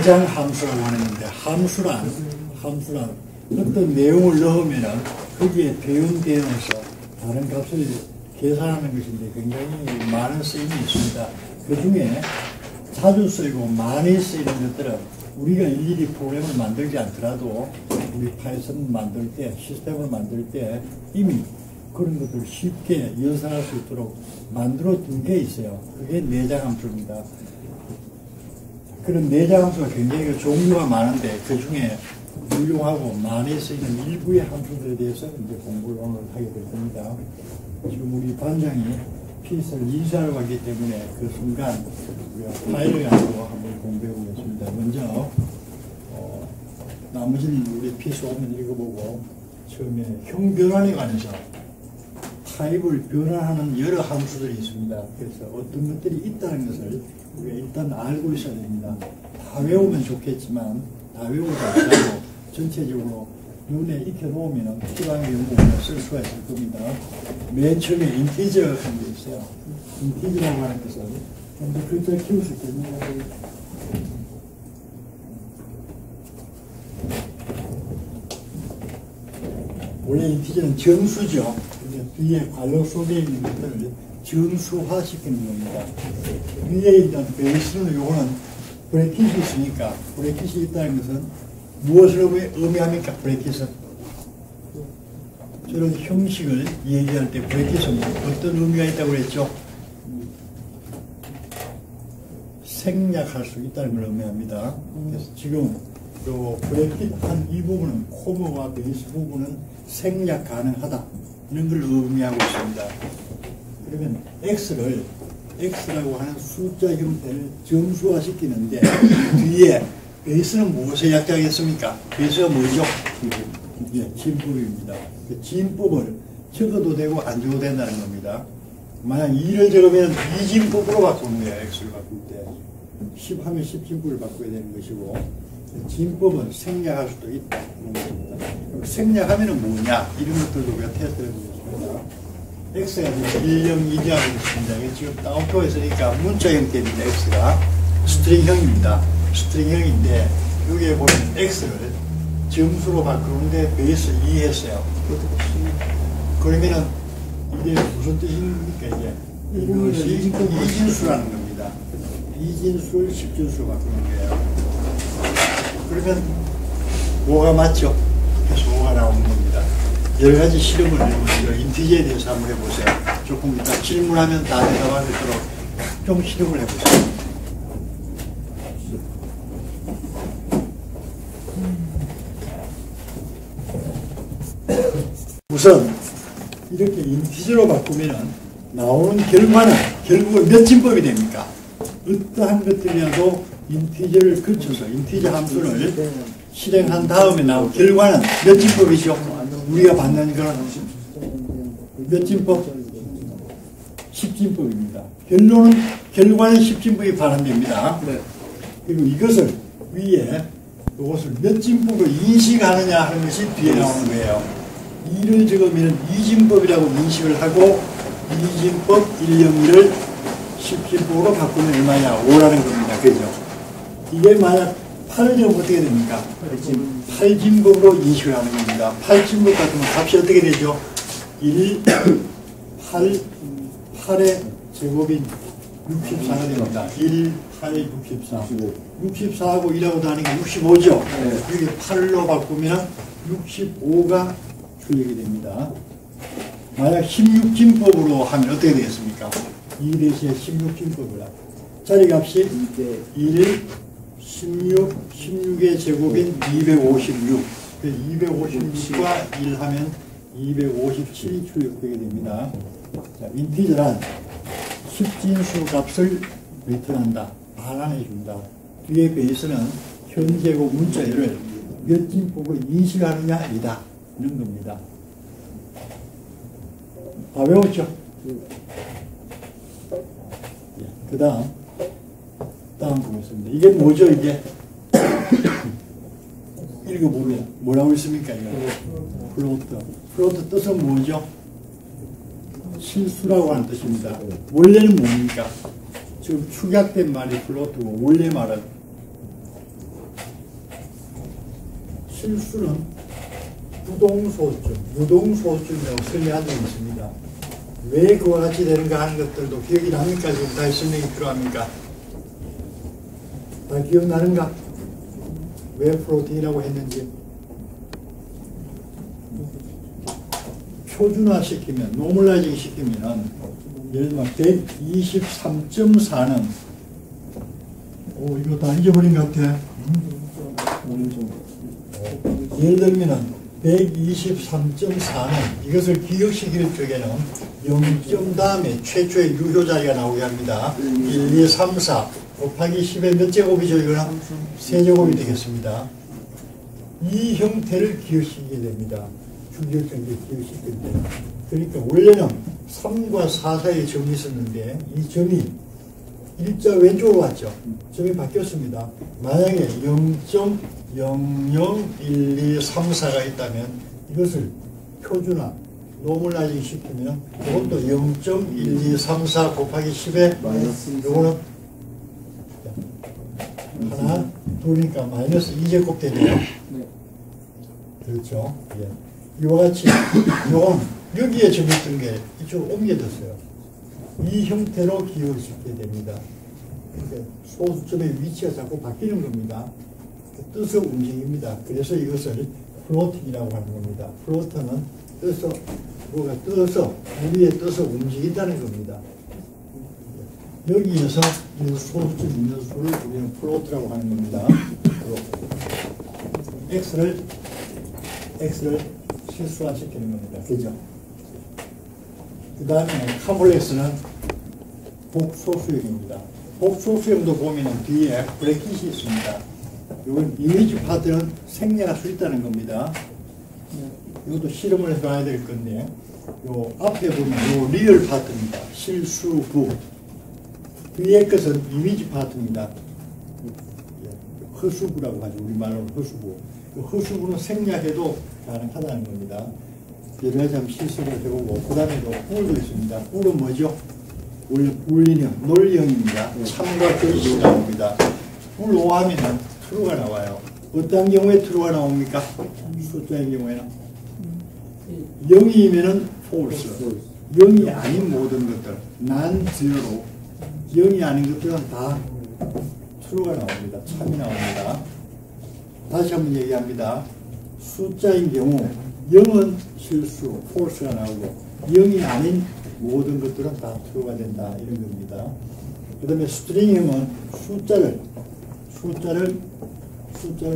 내장 함수라고 하는 건데, 함수란 어떤 내용을 넣으면은 거기에 대응되어서 다른 값을 계산하는 것인데 굉장히 많은 쓰임이 있습니다. 그 중에 자주 쓰이고 많이 쓰이는 것들은 우리가 일일이 프로그램을 만들지 않더라도 우리 파이썬 만들 때, 시스템을 만들 때 이미 그런 것들을 쉽게 연산할 수 있도록 만들어 둔 게 있어요. 그게 내장 함수입니다. 그런 내장 함수가 굉장히 종류가 많은데 그 중에 유용하고 많이 쓰이는 일부의 함수들에 대해서 이제 공부를 오늘 하게 될 겁니다. 지금 우리 반장이 피스를 인쇄하러 가기 때문에 그 순간 우리가 파일을 가지고 한번 공부해 보겠습니다. 먼저 나머지는 우리 피스 오면 읽어보고 처음에 형 변환에 관해서 타입을 변환하는 여러 함수들이 있습니다. 그래서 어떤 것들이 있다는 것을 우리가 일단 알고 있어야 됩니다. 다 외우면 좋겠지만 다 외우지 않고 전체적으로 눈에 익혀놓으면 필요한 연구에 쓸 수가 있을 겁니다. 맨 처음에 인티저 같은 게 있어요. 인티저라고 하는 것은 먼저 글자 키울 수 있겠네요. 원래 인티저는 정수죠. 뒤에 괄호 속에 있는 것들을 정수화시키는 겁니다. 위에 있는 베이스는 요거는 브래킷이 있으니까 브래킷이 있다는 것은 무엇을 의미합니까? 브래킷은 저런 형식을 얘기할 때 브래킷은 어떤 의미가 있다고 그랬죠? 생략할 수 있다는 걸 의미합니다. 그래서 지금 요 브래킷 한 이 부분은 코머와 베이스 부분은 생략 가능하다 이런 걸 의미하고 있습니다. 그러면 X라고 하는 숫자 형태를 정수화시키는데 뒤에 베이스는 무엇의 약자겠습니까? 베이스가 뭐죠? 진법입니다. 그 진법을 적어도 되고 안 적어도 된다는 겁니다. 만약 2를 적으면 2진법으로 바꾸는 거예요. X를 바꿀 때. 10 하면 10진법을 바꿔야 되는 것이고 진법은 생략할 수도 있다. 생략하면 뭐냐? 이런 것들도 우리가 테스트를 해보겠습니다. X가 지금 1, 0, 2지 하고 있습니다. 이게 지금 따옴표가 있으니까 문자 형태입니다. X가 스트링형입니다. 스트링형인데 여기에 보면 X를 정수로 바꾸는데 베이스 2 했어요. 그러면은 이게 무슨 뜻입니까? 이것이 이진수라는 겁니다. 이진수를 10진수로 바꾸는 거예요. 그러면 5가 맞죠? 그래서 5가 나오는 겁니다. 여러 가지 실험을 해보세요. 인티저에 대해서 한번 해보세요. 조금 이따 질문하면 다 대답할 수 있도록 좀 실험을 해보세요. 우선 이렇게 인티저로 바꾸면 나오는 결과는 결국 몇 진법이 됩니까? 어떠한 것들이라도 인티저를 거쳐서 인티저 함수를 실행한 다음에 나온 결과는 몇 진법이죠? 우리가 받는 거는 몇 진법? 10진법입니다. 결과는 10진법이 발현됩니다. 그리고 이것을 위에 이것을 몇 진법으로 인식하느냐 하는 것이 뒤에 나오는 거예요. 2를 적으면 2진법이라고 인식을 하고 2진법 101을 10진법으로 바꾸면 얼마냐? 5라는 겁니다. 그죠? 이게 만약 8을 적으면 어떻게 됩니까? 8진법으로 인식을 하는 겁니다. 8진법 같으면 값이 어떻게 되죠? 1, 8의 제곱인 64가 됩니다. 1, 8, 64. 64하고 1하고 다니까 65죠? 여기 8로 바꾸면 65가 출력이 됩니다. 만약 16진법으로 하면 어떻게 되겠습니까? 2 대신에 16진법을 자리값이 1, 16, 16의 제곱인 256. 256과 1 하면 257이 출력되게 됩니다. 자, 인티저란 10진수 값을 리턴한다. 반환해준다. 뒤에 베이스는 현재고 문자열을 몇 진법으로 인식하느냐 이다. 이런 겁니다. 다 외웠죠? 그 다음 보겠습니다. 이게 뭐죠, 이게? 읽어보면 뭐라고 있습니까, 이거? 플로트 뜻은 뭐죠? 실수라고 하는 뜻입니다. 원래는 뭡니까? 지금 축약된 말이 플로트고, 원래 말은 실수는 부동소수점, 유동소수점이라고 설명한 적이 있습니다. 왜 그와 같이 되는가 하는 것들도 기억이 납니까? 지금 다시 설명이 필요합니까? 다 기억나는가? 왜 프로틴이라고 했는지. 표준화시키면, 노멀라이징 시키면, 예를 들면 123.4는 이거 다 잊어버린 것 같아. 예를 들면 123.4는 이것을 기억시킬 적에는 0점 다음에 최초의 유효 자리가 나오게 합니다. 1, 2, 3, 4 곱하기 10의 몇 제곱이죠? 이거는 세제곱이 되겠습니다. 이 형태를 기억시키게 됩니다. 중결정제 기억시킬 때. 그러니까 원래는 3과 4 사이에 점이 있었는데 이 점이 일자 왼쪽으로 왔죠. 점이 바뀌었습니다. 만약에 0.001234가 있다면 이것을 표준화, 노멀라이징 시키면 이것도 0.1234 곱하기 10에 요거는 하나, 둘이니까 마이너스 2제곱 되네요. 그렇죠. 예. 이와 같이 요건 여기에 점이 있던 게 이쪽으로 옮겨졌어요. 이 형태로 기억을 시키게 됩니다. 그러니까 소수점의 위치가 자꾸 바뀌는 겁니다. 떠서 움직입니다. 그래서 이것을 플로팅이라고 하는 겁니다. 플로터는 떠서, 뭐가 떠서, 물 위에 떠서 움직인다는 겁니다. 여기에서 이 소수점 있는 수를 우리는 플로트라고 하는 겁니다. X를 실수화시키는 겁니다. 그죠? 그 다음에 컴플렉스는 복소수형입니다. 복소수형도 보면 뒤에 브래킷이 있습니다. 이건 이미지 파트는 생략할 수 있다는 겁니다. 이것도 실험을 해봐야 될 건데, 요 앞에 보면 요 리얼 파트입니다. 실수부. 뒤에 것은 이미지 파트입니다. 허수부라고 하죠. 우리말로 허수부. 허수부는 생략해도 가능하다는 겁니다. 여러 가지 한번 실습을 해보고, 그 다음에도 뿔도 있습니다. 뿔은 뭐죠? 원래 불리형, 논리형입니다. 참과 결실이 나옵니다. 뿔 5 하면 true가 나와요. 어떤 경우에 true가 나옵니까? 숫자의 경우에는 0이면은 false. 0이 아닌 모든 것들, non-zero. 0이 아닌 것들은 다 true가 나옵니다. 참이 나옵니다. 다시 한번 얘기합니다. 숫자인 경우 0은 실수, false가 나오고 0이 아닌 모든 것들은 다 true가 된다. 이런 겁니다. 그 다음에 스트링형은 숫자를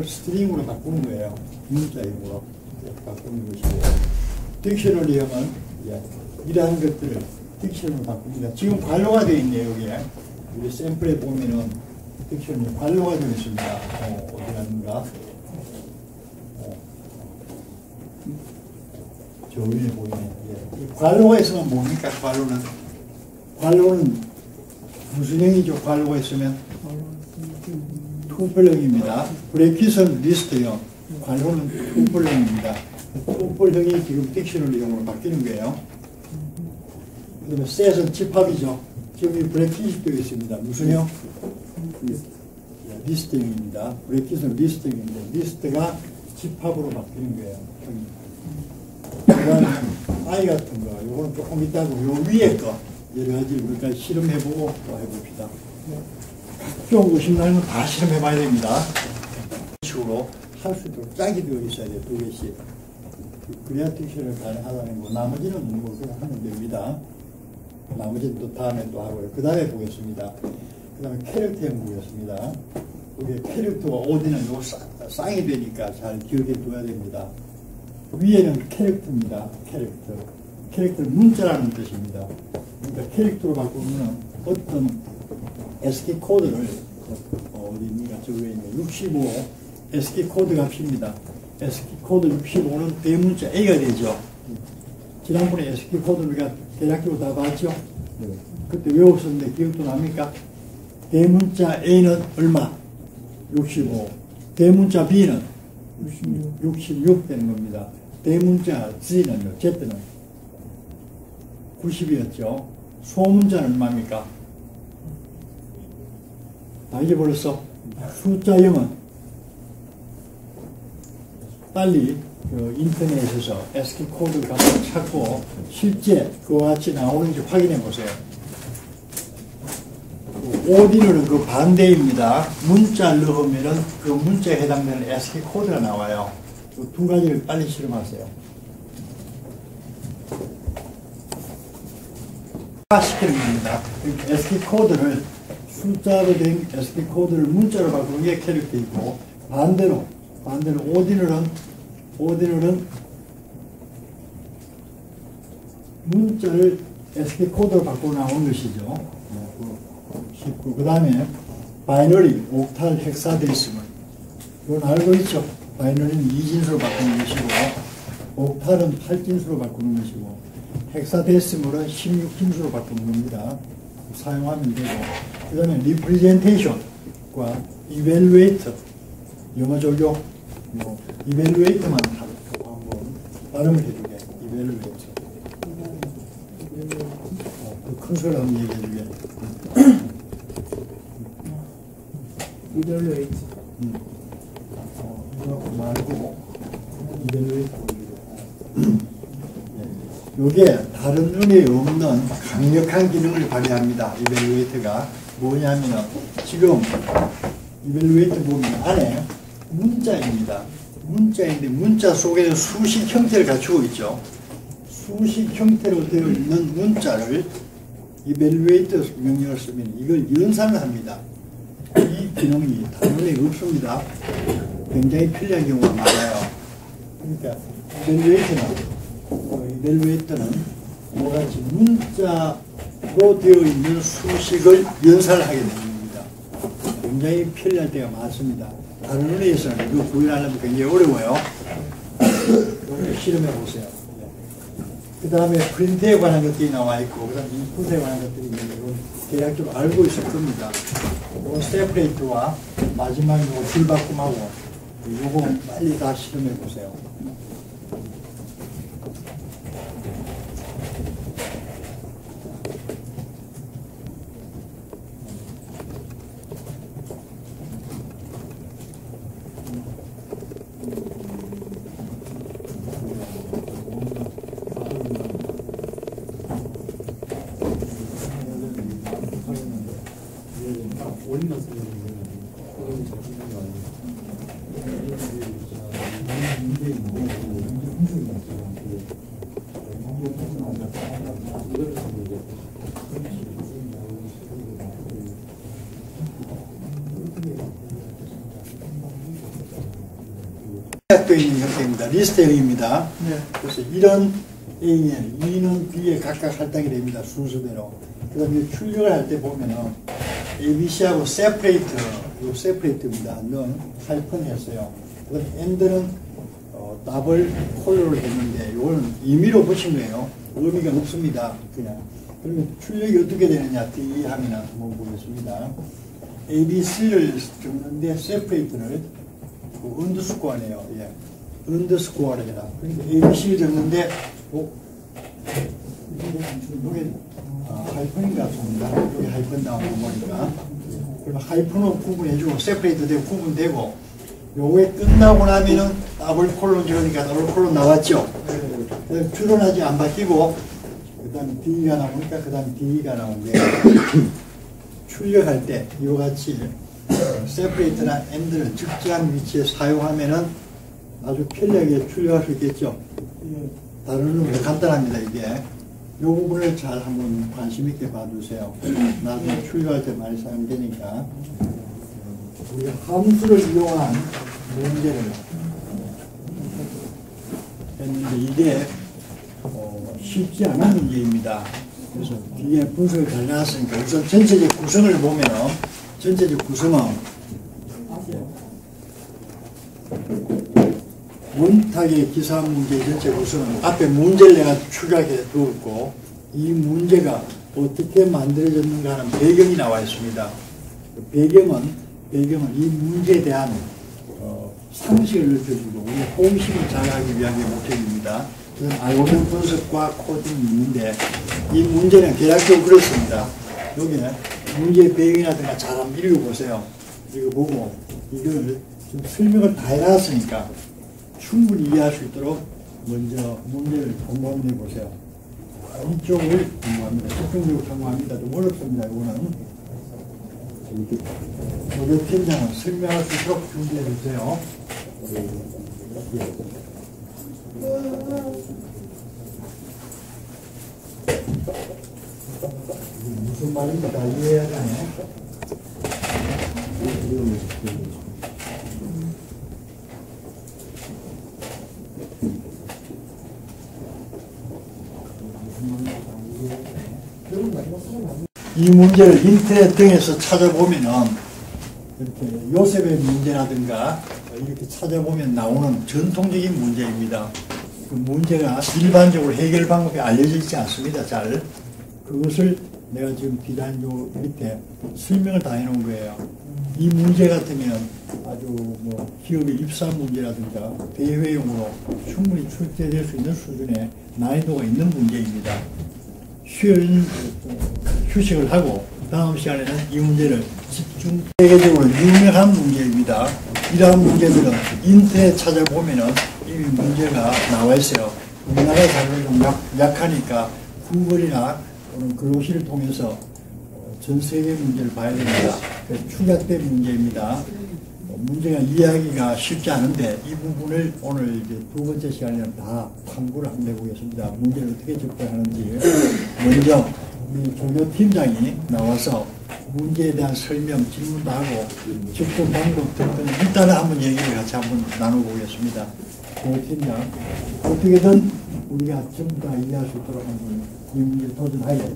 스트링으로 바꾸는 거예요. 문자형으로 바꾸는 것이고, 딕셔너리형은 이러한 것들을 딕셔너로 바꿉니다. 지금 관로가 되어 있네요. 여기에 우리 샘플에 보면은 딕셔너리 관로가 되어 있습니다. 어디 갔는가? 저 위에 보이네. 관로가 있으면 뭡니까? 관로는 무슨 형이죠? 관로가 있으면 투플형입니다. 브래킷은 리스트형, 관로는 투플형입니다. 투플형이 지금 딕셔너리형으로 바뀌는 거예요. 그 다음에 셋은 집합이죠. 지금 이 브래킷이 되어 있습니다. 무슨 형? 리스트형입니다. 브래킷은 리스트형인데 리스트가 집합으로 바뀌는 거예요. 그다음에 I 같은 거, 요거는 조금 있다고, 요 위에 거 여러 가지 우리가 실험해보고 또 해봅시다. 각종 의심나는 건 다 실험해봐야 됩니다. 식으로 할 수 있도록 짝이 되어 있어야 돼요. 2개씩. 그래야 딕션을 가능하다는 거. 나머지는 뭐 그냥 하면 됩니다. 나머지는 또 다음에 또 하고요. 그 다음에 보겠습니다. 그 다음에 캐릭터형 보겠습니다. 우리 캐릭터가 어디는 요 쌍이 되니까 잘 기억해 둬야 됩니다. 위에는 캐릭터입니다. 캐릭터는 문자라는 뜻입니다. 그러니까 캐릭터로 바꾸면 어떤 ASCII 코드를 어디입니까? 저 위에 있는 65 ASCII 코드 값입니다. ASCII 코드 65는 대문자 A가 되죠. 지난번에 ASCII 코드 우리가 대략적으로 다 봤죠? 그때 외웠었는데 기억도 납니까? 대문자 A는 얼마? 65. 대문자 B는 66 되는 겁니다. 대문자 Z는요, Z는 90이었죠. 소문자는 얼마입니까? 다 잊어버렸어. 숫자 0은 빨리 그 인터넷에서 ASCII 코드를 한번 찾고 실제 그와 같이 나오는지 확인해 보세요. 오디노는 그 반대입니다. 문자를 넣으면은 그 문자에 해당되는 ASCII 코드가 나와요. 그 두 가지를 빨리 실험하세요. 시키는 겁니다. ASCII 코드를 숫자로 된 ASCII 코드를 문자로 바꾸는 게 캐릭터이고, 반대로 오디노는 문자를 ASCII 코드로 바꾸고 나오는 것이죠. 그 다음에 바이너리, 옥탈, 헥사데시멀. 이건 알고 있죠. 바이너리는 2진수로 바꾸는 것이고, 옥탈은 8진수로 바꾸는 것이고, 헥사데시멀은 16진수로 바꾸는 겁니다. 사용하면 되고, 그 다음에 리프레젠테이션과 이벨루에이터, 영어 적용, 이벨루에이터만 한번 발음을 해주게. 이벨루에이터. 큰 소리로 한번 얘기해주게. 이벨루에이트. 이거 말고 이벨루에이트. 이게 다른 은에 없는 강력한 기능을 발휘합니다. 이벨루에이트가 뭐냐면은 지금 이벨루에이트 보면 안에 문자입니다. 문자인데 문자 속에는 수식 형태를 갖추고 있죠. 수식 형태로 되어 있는 문자를 이벨루에이트 명령을 쓰면 이걸 연산을 합니다. 이 기능이 다른 애 없습니다. 굉장히 편리한 경우가 많아요. 그러니까 이벨루에이터는 뭐같이 문자로 되어 있는 수식을 연산을 하게 됩니다. 굉장히 편리할 때가 많습니다. 다른 은행에서는 이거 구현하려면 굉장히 어려워요. 이거 실험해 보세요. 그 다음에 프린트에 관한 것들이 나와 있고, 그 다음에 인풋에 관한 것들이 있는데, 이건 대략적으로 알고 있을 겁니다. 이건 세퍼레이트와 마지막 요 줄바꿈하고, 요거 빨리 다 실험해 보세요. 원리만 쓰는 거는 그건 잘 쓰는 거 되어 있는 형태입니다. 리스트형입니다. 네. 그래서 이런 A에, E는 B에 각각 할당이 됩니다. 순서대로. 그 다음에 출력을 할 때 보면은 ABC하고 세퍼레이트, 요 세퍼레이트입니다. 는 하이픈 했어요. 그 다음에 AND는 더블 콜로를 했는데, 요거는 임의로 붙인 거예요. 의미가 없습니다. 그냥. 그러면 출력이 어떻게 되느냐, D 하면 한번 보겠습니다. ABC를 적는데 세퍼레이트를 언더스코어네요. 예. 언더스코어를 해라. 그러니까 ABC를 적는데, 여기 하이픈인 것 같습니다. 여기 하이픈 나오는 거 보니까. 그럼 하이픈은 구분해주고, 세퍼레이트 되고, 구분되고, 요게 끝나고 나면은 더블 콜론 지으니까 더블 콜론 나왔죠? 줄은 안 바뀌고, 그 다음에 D가 나오니까, 그 다음에 D가 나오는데, 출력할 때, 이와 같이, 세퍼레이트나 AND를 적절한 위치에 사용하면은 아주 편리하게 출력할 수 있겠죠. 다른 건 간단합니다, 이게. 이 부분을 잘 한번 관심 있게 봐주세요. 나중에 출력할 때 많이 사용되니까. 우리가 함수를 이용한 문제를 했는데 이게 쉽지 않은 문제입니다. 그래서 뒤에 분석을 잘 나왔으니까 우선 전체적 구성을 보면 전체적 구성은 원탁의 기사 문제 전체 구성은 앞에 문제를 내가 추가해 두었고 이 문제가 어떻게 만들어졌는가 하는 배경이 나와 있습니다. 배경은 이 문제에 대한 상식을 넓혀주고 우리 호기심을 자극하기 위한 게 목적입니다. 알고리즘 분석과 코딩이 있는데 이 문제는 대략적으로 그렇습니다. 여기에 문제의 배경이라든가 잘 한번 읽어보세요. 이거 보고 이걸 좀 설명을 다 해놨으니까 충분히 이해할 수 있도록 먼저 문제를 공부해 보세요. 이쪽을 공부합니다. 집중적으로 공부합니다. 좀 어렵습니다. 이거는 조교팀장은 설명할 수 있도록 준비해 주세요. 무슨 말인지 다 이해해야 되네. 이 문제를 인터넷 등에서 찾아보면은 이렇게 요셉의 문제라든가 이렇게 찾아보면 나오는 전통적인 문제입니다. 그 문제가 일반적으로 해결 방법이 알려져 있지 않습니다. 잘 그것을 내가 지금 비단 요 밑에 설명을 다 해놓은 거예요. 이 문제 같으면 아주 뭐 기업의 입사 문제라든가 대회용으로 충분히 출제될 수 있는 수준의 난이도가 있는 문제입니다. 휴식을 하고 다음 시간에는 이 문제를 집중 세계적으로 유명한 문제입니다. 이러한 문제들은 인터넷 찾아보면은 이미 문제가 나와 있어요. 우리나라 자료가 좀 약하니까 구글이나 또는 글로시를 통해서 전 세계 문제를 봐야 됩니다. 축약된 문제입니다. 문제가 이해하기가 쉽지 않은데 이 부분을 오늘 이제 두 번째 시간에는 다 탐구를 한번 해보겠습니다. 문제를 어떻게 접근하는지 먼저 우리 조교팀장이 나와서 문제에 대한 설명, 질문도 하고 접근 방법 등등 일단은 한번 얘기를 같이 한번 나눠보겠습니다. 조교팀장, 어떻게든 우리가 전부 다 이해할 수 있도록 한번 이 문제 도전하여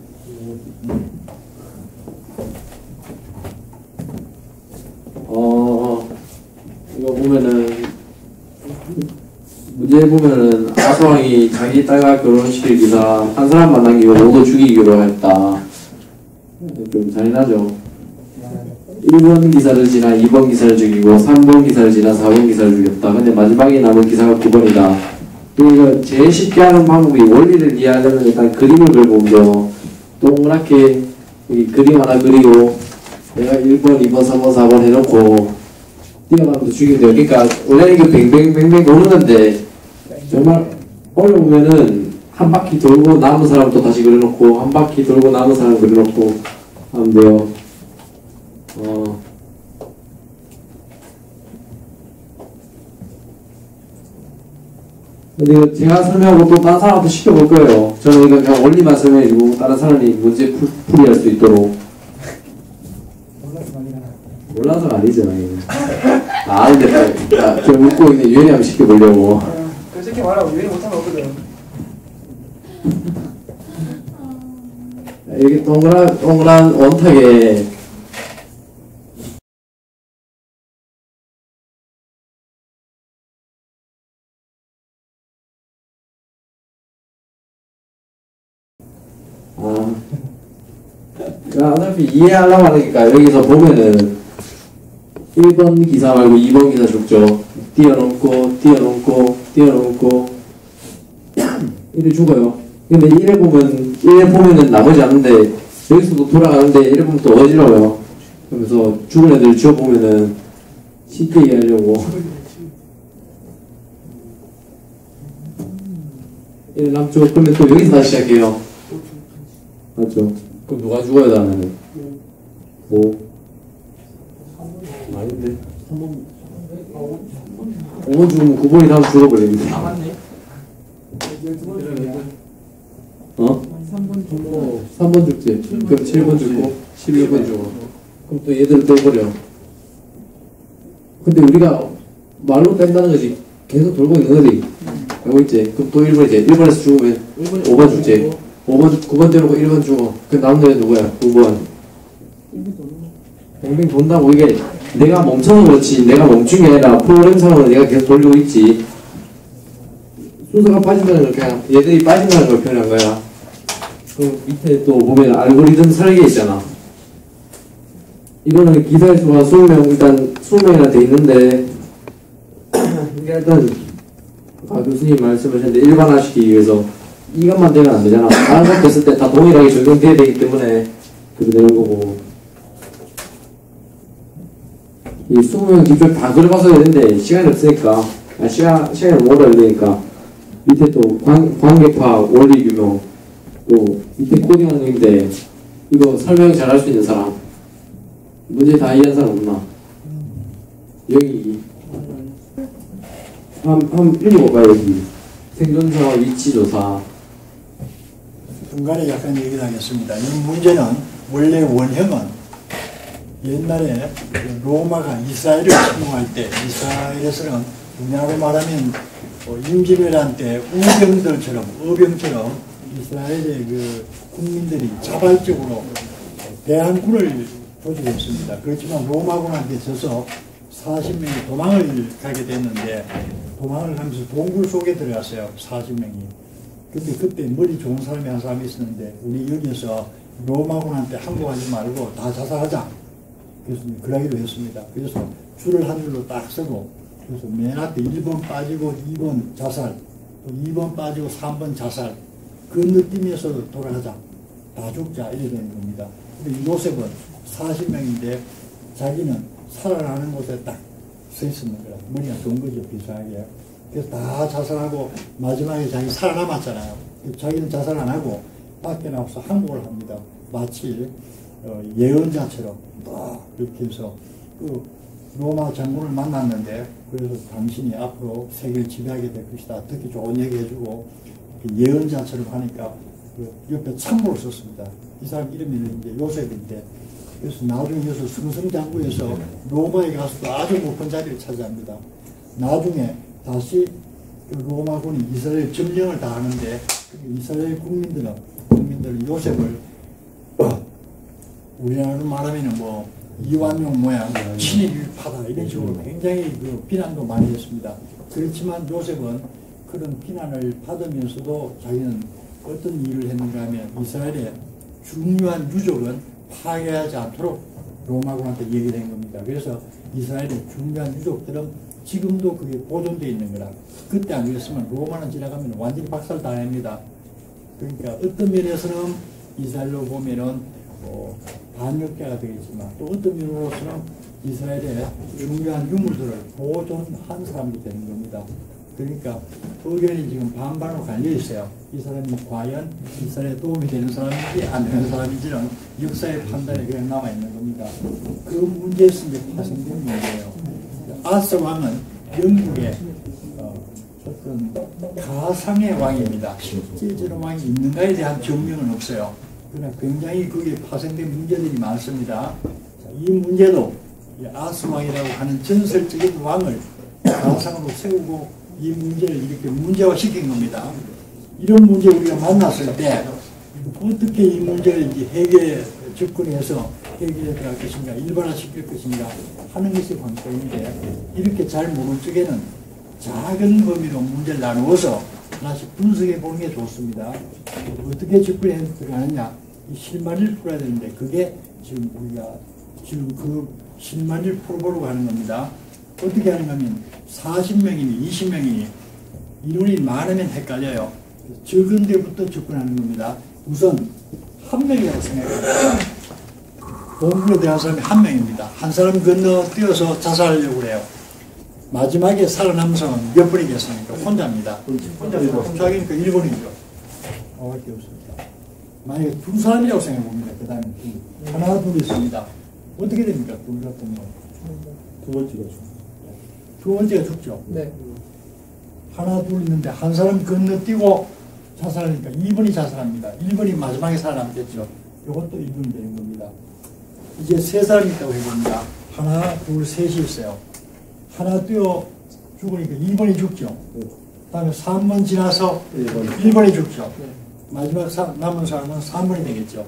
이거 보면은, 문제 보면은, 아소왕이 자기 딸과 결혼시킬 기사, 한 사람 만난 기로 모두 죽이기로 했다. 좀 잔인하죠. 1번 기사를 지나 2번 기사를 죽이고, 3번 기사를 지나 4번 기사를 죽였다. 근데 마지막에 남은 기사가 9번이다. 그러니까 제일 쉽게 하는 방법이 원리를 이해하려면 일단 그림을 그리고 먼저, 동그랗게 여기 그림 하나 그리고, 내가 1번, 2번, 3번, 4번 해놓고 뛰어나면서 죽이면 돼요. 그러니까 원래 이거 뱅뱅뱅뱅 도는 건데 정말 어려우면은 한 바퀴 돌고 남은 사람 또 다시 그려놓고 한 바퀴 돌고 남은 사람 그려놓고 하면 돼요. 근데 이거 제가 설명하고 또 다른 사람한테 시켜볼 거예요. 저는 이거 그냥 원리만 설명해주고 다른 사람이 문제 풀이할 수 있도록. 몰라서가 아니죠. 근데 저 웃고 있는 유연이 한번 시켜보려고. 그렇게 말하고 유연이 못하면 없거든. 여기 동그란 원탁에 어차피 이해하려고 하니까 여기서 보면은 1번 기사 말고 2번 기사 죽죠. 띄어놓고 이래 죽어요. 근데 이래 보면은 나머지 않는데 여기서도 돌아가는데 이래 보면 또 어지러워요. 그러면서 죽은 애들 지워보면은 쉽게 이해하려고 이래 남죠. 그러면 또 여기서 다시 시작해요. 맞죠? 그럼 누가 죽어야 다음에는? 아닌데. 5번 죽으면 9번이 다음 죽어버립니다. 아, 맞네. 3번 죽지. 그럼 7번 죽고 11번 죽어. 그럼 또 얘들 빼버려. 근데 우리가 말로 뺀다는 거지. 계속 돌고 있는 거지. 알고 있지? 그럼 또 1번이지. 1번에서 죽으면 5번 죽지. 9번 때리고 1번 죽어. 그 남은 애는 누구야? 9번. 뱅뱅 돈다고. 이게 내가 멈춰서 그렇지 내가 멈춘 게 아니라 프로그램상으로 내가 계속 돌리고 있지. 순서가 빠진다는 걸 그냥 얘들이 빠진다는 걸 표현한 거야. 그 밑에 또 보면 알고리즘 설계 있잖아. 이거는 기사의 수가 20명, 일단 20명이나 돼 있는데 이게 일단 교수님 말씀하셨는데 일반화시키기 위해서 이것만 되면 안 되잖아. 다른 것 됐을 때 다 동일하게 적용돼야 되기 때문에 그렇게 되는 거고. 이 20명 직접 다 들어가서 되는데 시간이 없으니까 시간이 오래 걸리니까 밑에 또 관계파 원리 규명 또 밑에 코딩하는 중인데 이거 설명 잘할 수 있는 사람 문제 다 이해한 사람 없나? 여기 한번 읽어봐요. 여기 생존자와 위치조사 중간에 약간 얘기를 하겠습니다. 이 문제는 원래 원형은 옛날에 로마가 이스라엘을 침공할 때 이스라엘에서는 우리나라로 말하면 임진왜란 때 우병들처럼 어병처럼 이스라엘의 그 국민들이 자발적으로 대항군을 조직했습니다. 그렇지만 로마군한테 져서 40명이 도망을 가게 됐는데 도망을 가면서 동굴 속에 들어갔어요. 40명이. 근데 그때 머리 좋은 사람이 한 사람이 있었는데 우리 여기서 로마군한테 항복하지 말고 다 자살하자. 그래서 그러기로 했습니다. 그래서 줄을 한 줄로 딱 서고 그래서 맨 앞에 1번 빠지고 2번 자살 또 2번 빠지고 3번 자살 그 느낌에서 돌아가자. 다 죽자. 이래 되는 겁니다. 근데 요셉은 40명인데 자기는 살아나는 곳에 딱 서 있었는 거야. 머리가 좋은 거죠. 비슷하게. 그래서 다 자살하고 마지막에 자기 살아남았잖아요. 자기는 자살 안 하고 밖에 나와서 항복을 합니다. 마치 예언자처럼 딱 이렇게 해서 그 로마 장군을 만났는데 그래서 당신이 앞으로 세계를 지배하게 될 것이다. 특히 좋은 얘기 해주고 예언자처럼 하니까 그 옆에 참모를 썼습니다. 이 사람 이름이 이제 요셉인데 그래서 나중에 여기서 승승장구에서 로마에 가서도 아주 높은 자리를 차지합니다. 나중에 다시 그 로마군이 이스라엘 점령을 다 하는데 이스라엘 국민들은 요셉을 우리나라로 말하면 뭐 이완용 모양 친일파다 이런 식으로 굉장히 그 비난도 많이 했습니다. 그렇지만 요셉은 그런 비난을 받으면서도 자기는 어떤 일을 했는가 하면 이스라엘의 중요한 유적은 파괴하지 않도록 로마군한테 얘기된 겁니다. 그래서 이스라엘의 중요한 유적들은 지금도 그게 보존되어 있는 거라. 그때 안 그랬으면 로마는 지나가면 완전히 박살 당합니다. 그러니까 어떤 면에서는 이스라엘로 보면은 반역자가 되겠지만 또 어떤 면으로서는 이스라엘의 중요한 유물들을 보존한 사람이 되는 겁니다. 그러니까 의견이 지금 반반으로 갈려 있어요. 이 사람이 과연 이스라엘에 도움이 되는 사람인지 안 되는 사람인지는 역사의 판단에 그냥 남아있는 겁니다. 그 문제에서 이제 파생된 문제예요. 아스 왕은 영국의 어떤 가상의 왕입니다. 실제로 왕이 있는가에 대한 증명은 없어요. 그러나 굉장히 거기에 파생된 문제들이 많습니다. 이 문제도 아스 왕이라고 하는 전설적인 왕을 가상으로 세우고 이 문제를 이렇게 문제화시킨 겁니다. 이런 문제 우리가 만났을 때 어떻게 이 문제를 이제 해결에 접근해서 해결해 들어갈 것인가, 일반화시킬 것인가 하는 것이 관건인데 이렇게 잘 모를 적에는 작은 범위로 문제를 나누어서 하나씩 분석해 보는 게 좋습니다. 어떻게 접근해 들어가느냐, 이 실마리를 풀어야 되는데 그게 지금 우리가 지금 그 실마리를 풀어보려고 하는 겁니다. 어떻게 하는가 하면 40명이니 20명이니 인원이 많으면 헷갈려요. 적은 데부터 접근하는 겁니다. 우선 한 명이라고 생각해요. 동굴에 대한 사람이 한 명입니다. 한 사람 건너뛰어서 자살하려고 해요. 마지막에 살아남은 사람은 몇 분이겠습니까? 혼자입니다. 혼자하기니까 1번이죠. 밖에 없습니다. 만약에 두 사람이라고 생각해봅니다. 그 다음에 하나 둘 있습니다. 어떻게 됩니까? 둘 같은 거. 두 번째가 죽죠. 두 번째가 죽죠. 네. 하나 둘 있는데 한 사람 건너뛰고 자살하니까 2번이 자살합니다. 1번이 마지막에 살아남겠죠. 이것도 1번이 되는 겁니다. 이제 세 사람이 있다고 해봅니다. 하나 둘 셋이 있어요. 하나 뛰어 죽으니까 2번이 죽죠. 그 다음에 3번 지나서 1번이 죽죠. 마지막 남은 사람은 3번이 되겠죠.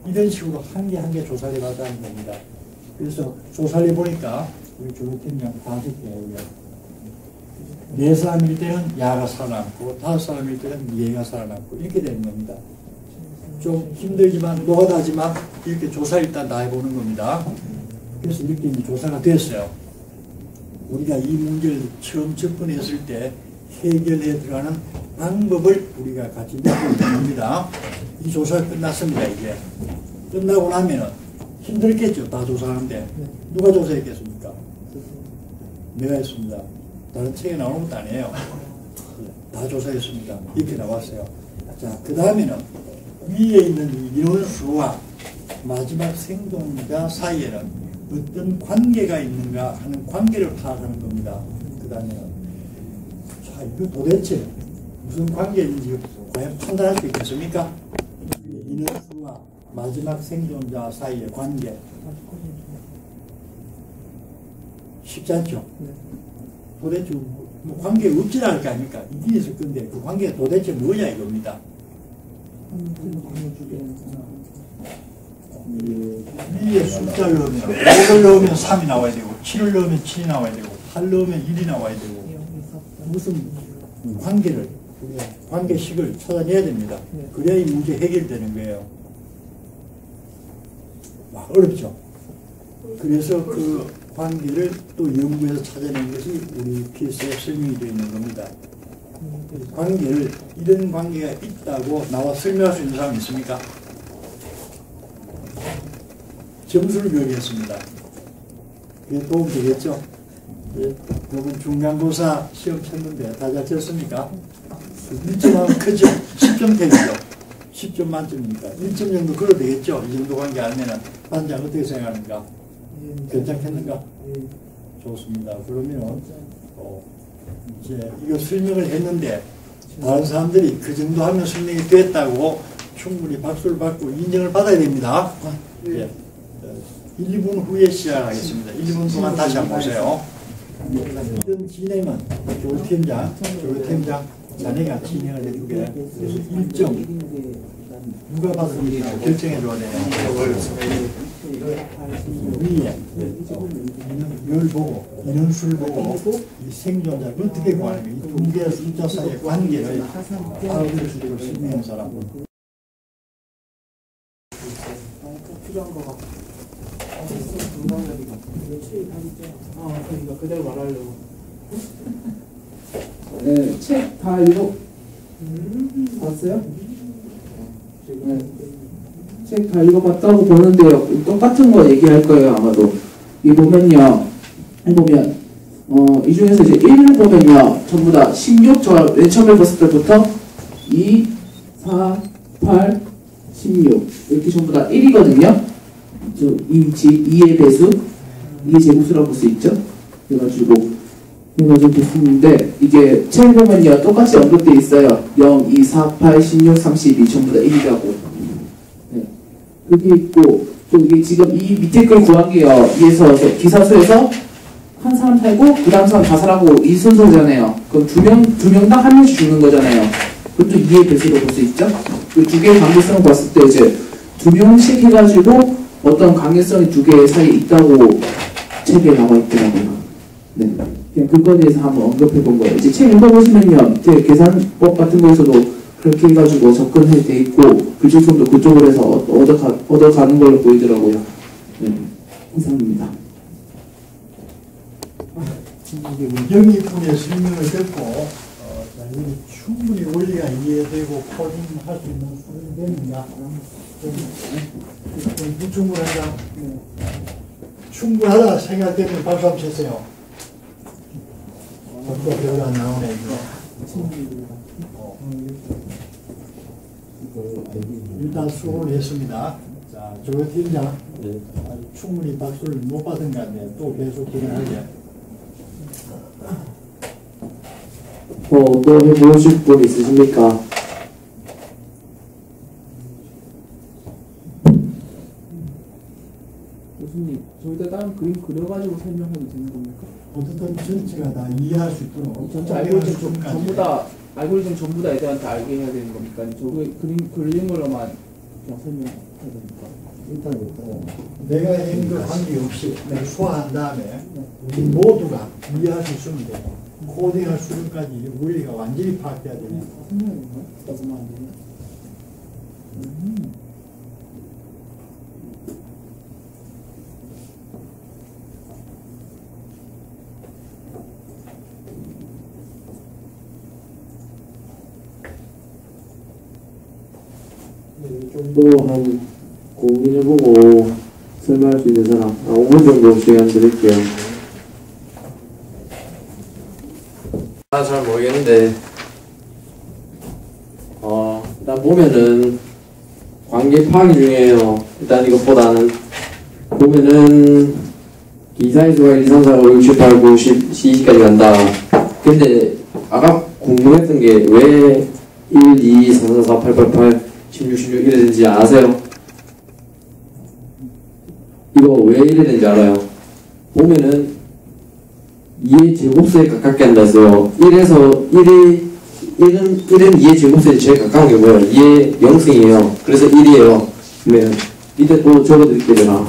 이런 식으로 한 개 한 개 조사를 받아야 됩니다. 그래서 조사를 보니까 우리 조사팀장 5개예요. 4사람일 때는 야가 살아남고 5사람일 때는 얘가 살아남고 이렇게 되는 겁니다. 좀 힘들지만 노가다지만 이렇게 조사 일단 다 해보는 겁니다. 그래서 이렇게 이제 조사가 됐어요. 우리가 이 문제를 처음 접근했을 때 해결해 들어가는 방법을 우리가 같이 배우는 겁니다. 이 조사가 끝났습니다. 이제 끝나고 나면 힘들겠죠. 다 조사하는데 누가 조사했겠습니까? 내가 했습니다. 다른 책에 나오는 것도 아니에요. 다 조사했습니다. 이렇게 나왔어요. 자, 그 다음에는 위에 있는 인원수와 마지막 생존자 사이에는 어떤 관계가 있는가 하는 관계를 파악하는 겁니다. 그 다음에는 자, 이거 도대체 무슨 관계인지 과연 판단할 수 있겠습니까? 인원수와 마지막 생존자 사이의 관계 쉽지 않죠? 도대체 뭐 관계 없지는 않을 거 아닙니까? 이게 있을 건데 그 관계가 도대체 뭐냐 이겁니다. 위에 숫자를 넣으면 5를 넣으면 3이 나와야 되고 7을 넣으면 7이 나와야 되고 8 넣으면 1이 나와야 되고 무슨 관계를 관계식을 찾아내야 됩니다. 그래야 이 문제 해결되는 거예요. 어렵죠. 그래서 그 관계를 또 연구해서 찾아낸 것이 우리 PS에 설명이 되어 있는 겁니다. 관계를 이런 관계가 있다고 나와 설명할 수 있는 사람이 있습니까? 점수를 매기겠습니다. 그게 도움 되겠죠? 네. 여러분 중간고사 시험 쳤는데 다 잘 쳤습니까? 1점하면 크죠? 10점 되겠죠? 10점 만점이니까 1점 정도 걸어도 되겠죠? 이 정도 관계 알면은 반장 어떻게 생각하는가? 괜찮겠는가? 좋습니다. 그러면 이제 이거 설명을 했는데 다른 사람들이 그 정도 하면 설명이 됐다고 충분히 박수를 받고 인정을 받아야 됩니다. 예. 1, 2분 후에 시작하겠습니다. 1, 2분 동안 다시 한번 보세요. 이런 진행은 조팀장 자네가 진행을 해주게. 그래서 1점 누가 받은지 결정해줘야 돼요. 위에 열 보고 인원수를 보고 이 생존자를 어떻게 구하는 거예요. 이 두 개의 숫자 사이의 관계를 알아볼 수 있도록 설명한 사람. 필요한 거 같고. 그러니까 그대로 말하려고. 네, 책 다 봤어요? 네. 책 다 읽어봤다고 보는데요. 똑같은 거 얘기할 거예요, 아마도. 이 보면요. 이 중에서 이제 1을 보면요. 전부 다 16, 저 맨 처음에 봤을 때부터 2, 4, 8, 16. 이렇게 전부 다 1이거든요. 이 위치 2의 배수, 2의 제곱수라고 볼 수 있죠. 그래가지고 됐는데 이게 책 보면요 똑같이 언급되어 있어요. 0, 2, 4, 8, 16, 32 전부 다 1이라고. 네. 그게 있고 또 이게 지금 이 밑에 걸 구한 게요. 위에서 기사수에서 한 사람 살고 그 다음 사람 다 살아고 이 순서잖아요. 그럼 두 명당 한 명씩 죽는 거잖아요. 그것도 2의 배수로 볼 수 있죠. 그 두 개의 관계성을 봤을 때 이제 2명씩 해가지고 어떤 관계성이 두 개 사이에 있다고 책에 나와 있더라고요. 네. 그냥 그거에 대해서 한번 언급해 본 거예요. 이제 책 읽어보시면요. 계산법 같은 거에서도 그렇게 해가지고 접근해 돼 있고, 글짓품도 그쪽으로 해서 얻어가는 걸로 보이더라고요. 네. 이상입니다. 영입분의 설명을 듣고, 충분히 원리가 이해되고 코딩할 수 있는 수준이 되는가? 좀 부충분한가? 충분하다 생각되면 박수 한번 쳤어요. 또 별로 안 나오네, 이거. 일단 수고를 했습니다. 자, 조 팀장. 충분히 박수를 못 받은 것 같네요. 또 계속 진행하게. 또 해보실 분 있으십니까? 교수님, 저희가 다른 그림 그려가지고 설명해도 되는 겁니까? 어쨌든 전체가 다 이해할 수 있도록. 전체 알고리즘 전부 다 애들한테 알게 해야 되는 겁니까? 아니면 저 그린 걸로만 그냥 설명해야 됩니까? 일단 내가 한거 관계없이 소화한 다음에 우리 모두가 이해할 수 있으면 돼요. 코딩할 수준까지 원리가 완전히 파악돼야 되네요. 좀 한 고민해보고 설명할 수 있는 사람 5분 정도 시간 드릴게요. 잘 모르겠는데 일단 보면은 관계 파악이 중요해요. 일단 이것보다는 보면은 기사의 수가 1, 2, 3, 4, 5, 6, 7, 8, 9, 10, 20까지 간다. 근데 아까 궁금했던 게 왜 1, 2, 3, 4, 4, 8, 8, 8, 16, 16 이래 되는지 아세요? 이거 왜 이래 되는지 알아요? 보면은 2의 제곱수에 가깝게 한다 했어요. 1에서 1은 2의 제곱수에 제일 가까운 게 뭐예요? 2의 0승이에요. 그래서 1이에요. 그러면 밑에 또 적어드릴게요. 제가.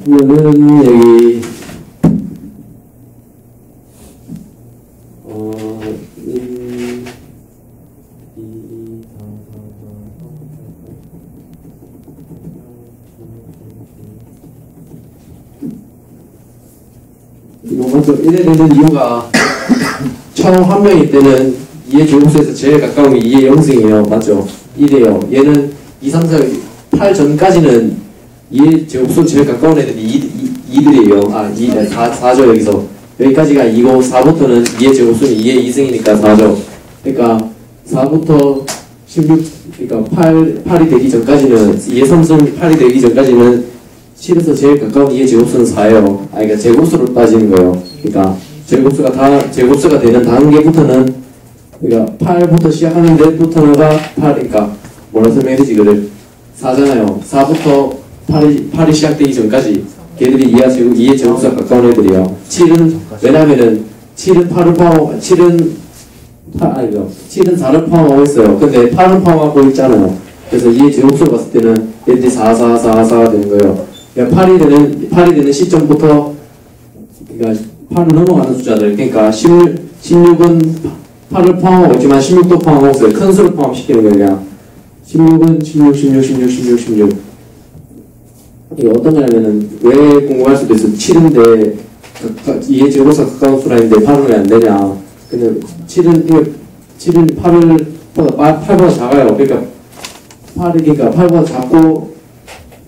그러면은 여기 1, 2, 3, 4, 5, 6, 7, 8, 9, 10. 이거 먼저 이래 되는 이유가 처음 한 명일 때는 2의 제곱수에서 제일 가까운 게 2의 0승이에요. 맞죠? 1이에요. 얘는 2, 3, 4, 8 전까지는 2의 제곱수 제일 가까운 애들이 2들이에요. 4죠, 여기서. 여기까지가 2고, 4부터는 2의 제곱수는 2의 2승이니까 4죠. 그러니까, 4부터 16, 그러니까 8이 되기 전까지는, 2의 3승 8이 되기 전까지는 7에서 제일 가까운 2의 제곱수는 4예요. 그러니까 제곱수로 따지는 거예요. 그러니까, 제곱수가 되는 단계부터는, 그러니까 8부터 시작하는 데부터가 8이니까, 뭐라 설명해야 되지, 이거를. 4잖아요. 4부터 8이 시작되기 전까지 걔들이 2의 제곱수가 가까운 애들이에요. 7은 왜냐면은 7은 8을 포함하고 7은 4를 포함하고 있어요. 근데 8은 포함하고 있잖아요. 그래서 2의 제곱수를 봤을 때는 얘들이 4, 4, 4, 4가 되는 거예요. 그러니까 8이 되는 시점부터 그러니까 8을 넘어가는 숫자들 그러니까 16은 8을 포함하고 있지만 16도 포함하고 있어요. 큰 수를 포함시키는 거예요. 그냥 16은 16 이게 어떤 거냐면은 왜 궁금할 수도 있어요. 7인데 2의 제곱수가 가까운 수라는데 8은 왜 안 되냐. 근데 7은 8보다 작아요. 그러니까 8보다 작고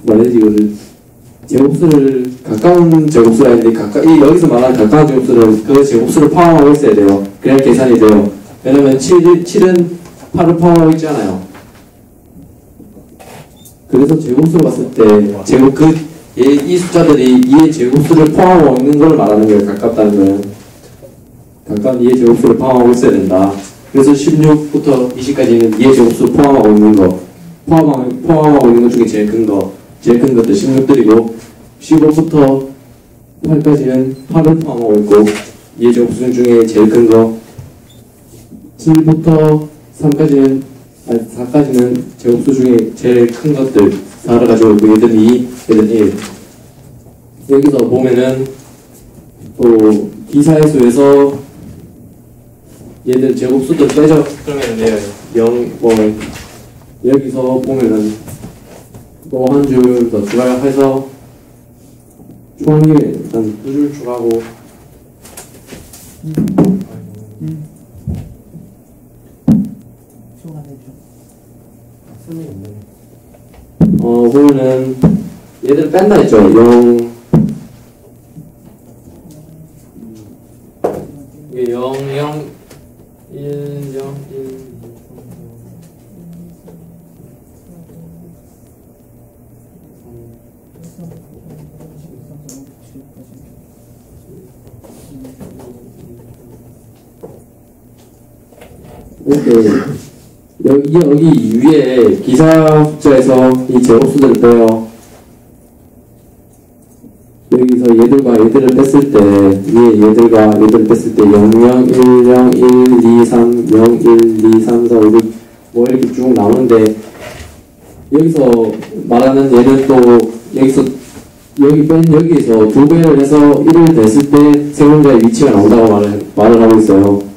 뭐라 해야지 이거를 제곱수를 가까운 제곱수라 했는데 여기서 말하는 가까운 제곱수는 그 제곱수를 포함하고 있어야 돼요. 그래야 계산이 돼요. 왜냐면 7은 8을 포함하고 있잖아요. 그래서 제곱수를 봤을 때 이 숫자들이 2의 제곱수를 포함하고 있는 걸 말하는 거예요. 가깝다는 거예요. 가까운 2의 제곱수를 포함하고 있어야 된다. 그래서 16부터 20까지는 2의 제곱수를 포함하고 있는 거 포함하고 있는 것 중에 제일 큰 것들 16들이고 15부터 8까지는 8을 포함하고 있고 2의 제곱수 중에 제일 큰 거 7부터 4까지는 제곱수 중에 제일 큰 것들 4를 가지고 있고 얘들은 2, 얘들은 1. 여기서 보면은 또 기사의 수에서 얘들 제곱수들 빼죠. 그러면 돼요. 0, 여기서 보면은 또 한 줄 더 추가해서 총합이 일단 2줄 추가하고 보면은 얘들 뺀다 했죠. 0 이게 0, 0, 1, 0, 1, 2, 3, 4, 여기 위에 기사 숫자에서 이 제곱수들을 빼요. 여기서 얘들을 뺐을 때, 위에 얘들을 뺐을 때 0, 0, 1, 0, 1, 2, 3, 0, 1, 2, 3, 4, 5, 6, 뭐 이렇게 쭉 나오는데, 여기서 말하는 얘는 또, 여기서 2배를 해서 1을 냈을 때 세 문자의 위치가 나온다고 말을 하고 있어요.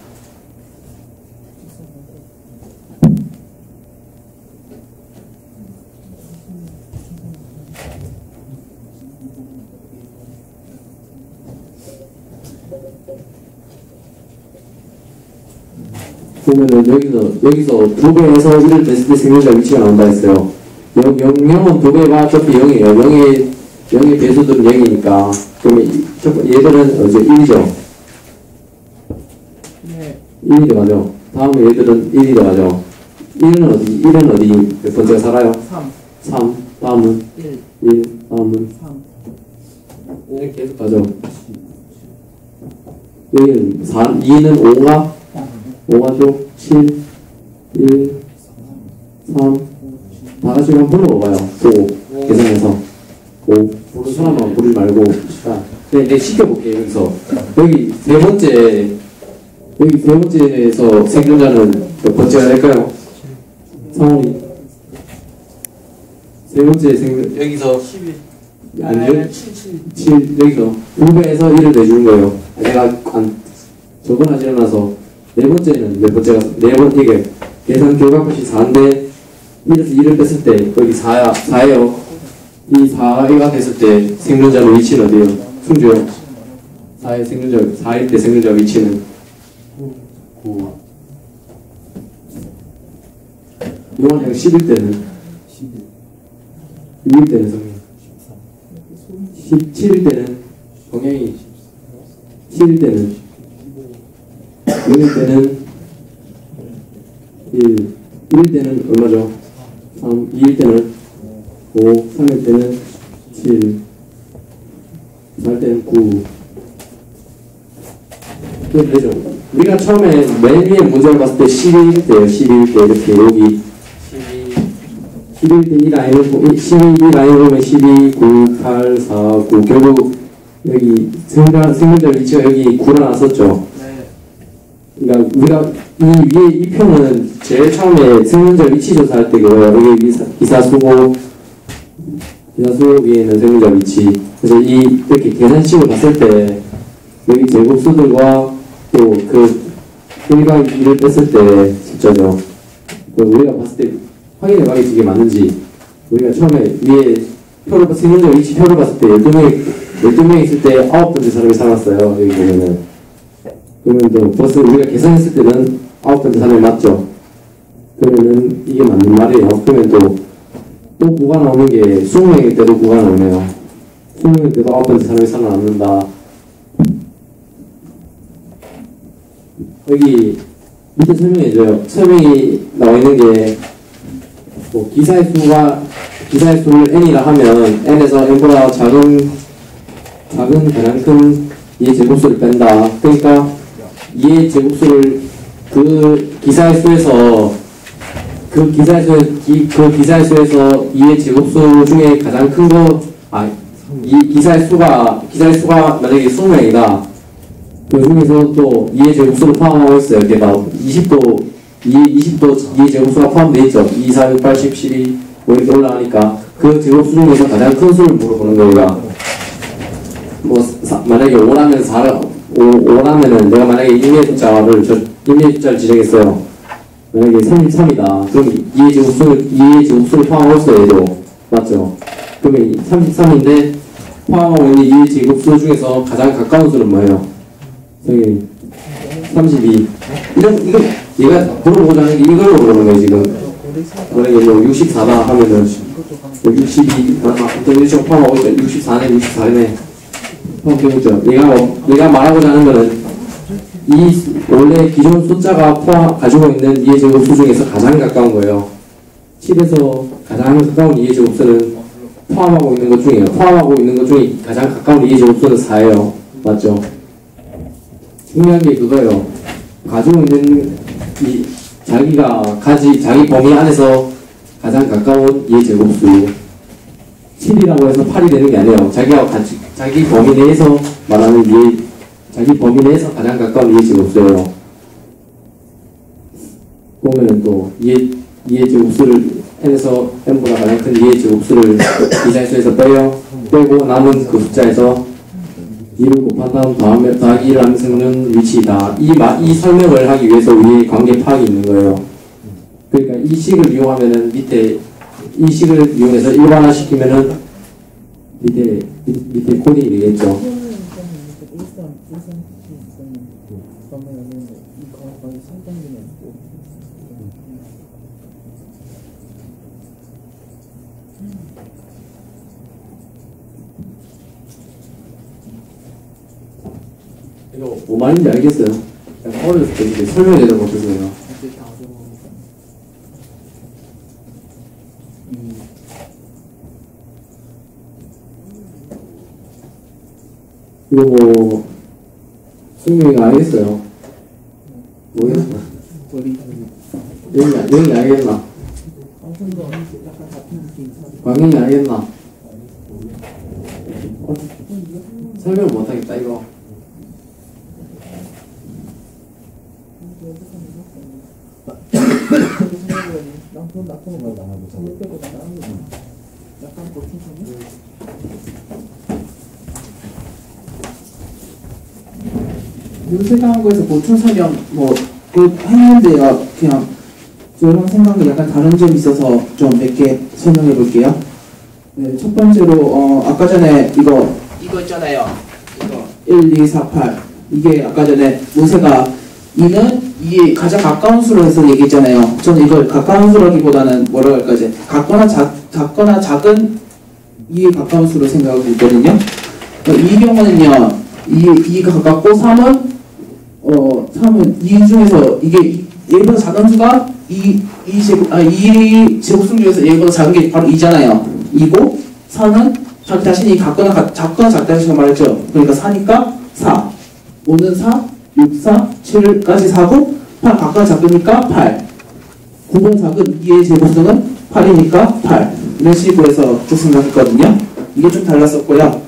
보면은 여기서 2배에서 1을 냈을 때 세 문자 위치가 나온다 했어요. 0은 두 배가 어차피 0이에요. 0의 배수들은 0이니까. 그러면 얘들은 이제 1이죠. 네. 1이 들어가죠. 다음에 얘들은 1이 들어가죠. 1은 어디 몇 번째가 살아요? 3, 3. 다음은 1, 1. 다음은 3. 5. 계속 가죠. 여기는 4, 2는 5가 5가죠. 7, 1, 3. 다 같이 한번 불러봐봐요. 5. 계산해서. 5. 모르는 사람만 부르지 말고. 자, 내가 시켜볼게요. 여기서. 여기 세 번째에서 생존자는 몇 번째가 될까요? 상원이. 세 번째 생존, 여기서 11. 아니요. 7, 7. 7, 여기서 2배에서 1을 내주는 거예요. 내가 저번하지 않아서 네 번째는 몇 번째가, 네 번, 이게 계산 결과값이 4인데 1에서 1을 뺐을 때 여기 4예요. 이 4가 됐을 때 생존자의 위치는 어디예요? 승주요. 4일 때 생존자 위치는 9. 이건 10일 때는 6일 때는 성민 17일 때는 동양이 7일 때는 6일 때는 1일 때는 얼마죠? 3, 2일 때는 5, 3일 때는 7, 4일 때는 9. 그럼 되죠. 우리가 처음에 맨 위에 문제를 봤을 때 12일 때요. 12일 때 이렇게 여기 12일 때 이 라인을 12 라인을 보면 12, 9, 8, 4, 9 결국 여기 생존자 위치가 여기 9로 나왔었죠. 네. 그러니까 우리가 이 위에 이 표는 제일 처음에 생존자 위치 조사할 때 그거예요. 여기 기사수고 위에는 생존자 위치. 그래서 이렇게 계산식을 봤을 때 여기 제곱수들과 또 그 1과 2를 뺐을 때 숫자죠. 우리가 봤을 때 확인해봐야지 이게 맞는지. 우리가 처음에 위에 생존자 위치 표를 봤을 때 12명 있을 때 9번째 사람이 살았어요. 여기 보면은. 그러면 또 벌써 우리가 계산했을 때는 9번째 사람이 맞죠. 그러면은 이게 맞는 말이에요. 그러면 또 9가 나오는 게 20명일 때도 9가 나오네요. 20명일 때도 9번째 사람이 살아남는다. 여기 밑에 설명해줘요. 설명이 나와 있는 게 뭐 기사의 수를 n이라 하면 n에서 n보다 작은 가장 큰 이의 제곱수를 뺀다. 그러니까 이의 제곱수를 그 기사의 수에서 이의 제곱수 중에 가장 큰 거, 이 기사의 수가 만약에 20명이다. 그 중에서 또 이의 제곱수를 포함하고 있어요. 걔가 20도 이의 제곱수가 포함되어 있죠. 2, 4, 6, 8, 10, 12 뭐 이렇게 올라가니까 그 제곱수 중에서 가장 큰 수를 물어보는 거예요. 만약에 5라면은 내가 만약에 임의의 숫자를 지정했어요. 만약에 33이다. 그럼 이의 제곱수를 포함하고 있어요. 얘도. 맞죠? 그러면 33인데 포함하고 있는 이의 제곱수 중에서 가장 가까운 수는 뭐예요? 저기 32. 이거 얘가 물어보고자 하는 게 이걸로 물어보는 거예요. 지금 만약에 뭐 64다 하면은 62 어떤 일정 포함하고 있죠. 64네 64네 포함되고 있죠. 얘가 말하고자 하는 거는 이 원래 기존 숫자가 가지고 있는 이의 제곱수 중에서 가장 가까운 거예요. 7에서 가장 가까운 이의 제곱수는 포함하고 있는 것 중에 가장 가까운 이의 제곱수는 4예요. 맞죠? 중요한 게 그거예요. 가지고 있는 자기 범위 안에서 가장 가까운 이의 제곱수 7이라고 해서 8이 되는 게 아니에요. 자기 범위 내에서 말하는 자기 범위 내에서 가장 가까운 이의 제곱수예요. 보면은 또 이의 제곱수를 n에서 n보다 가장 큰 이의 제곱수를 기사수에서 빼고 남은 그 숫자에서 2를 곱한 다음 더하기 1을 하는 생은 위치이다. 이 설명을 하기 위해서 위에 관계 파악이 있는 거예요. 그러니까 이 식을 이용하면은 이 식을 이용해서 일반화시키면은 밑에 코딩이 되겠죠. 이거 뭐 말인지 알겠어요? 그냥 어렸을 때 이제 설명해도 못해서요. 이제 다 적어. 이거 뭐 승민이가 알겠어요? 모르겠어. 머리. 영이 알겠나? 방송도 약간 같은 느낌. 광현이 알겠나? 설명 못하겠다 이거. 나쁜 거 나하고 선물 빼고 다 나은 거. 약간 보충성이. 요새가 한 거에서 보충 설명 그 했는데요. 그냥 저랑 생각이 약간 다른 점이 있어서 좀 몇 개 설명해 볼게요. 네, 첫 번째로 아까 전에 이거 있잖아요. 이거 1, 2, 4, 8 이게 아까 전에 모세가 2는 2에 가장 가까운 수로 해서 얘기했잖아요. 저는 이걸 가까운 수라기보다는 뭐라고 할까 이제 작거나 작은 2에 가까운 수로 생각하고 있거든요. 이 경우는요 2가 가깝고 3은 2 중에서 이게 얘보다 작은 수가 2 제곱수 중에서 얘보다 작은 게 바로 2잖아요. 2고 4는 자기 자신이 작거나 작다는 식으로 말했죠. 그러니까 4니까 4 5는 4 6, 4, 7까지 4고 8 각각 작으니까 8 9번 작은 2의 제곱수는 8이니까 8 이런 식으로 해서 쭉 생각했거든요. 이게 좀 달랐었고요.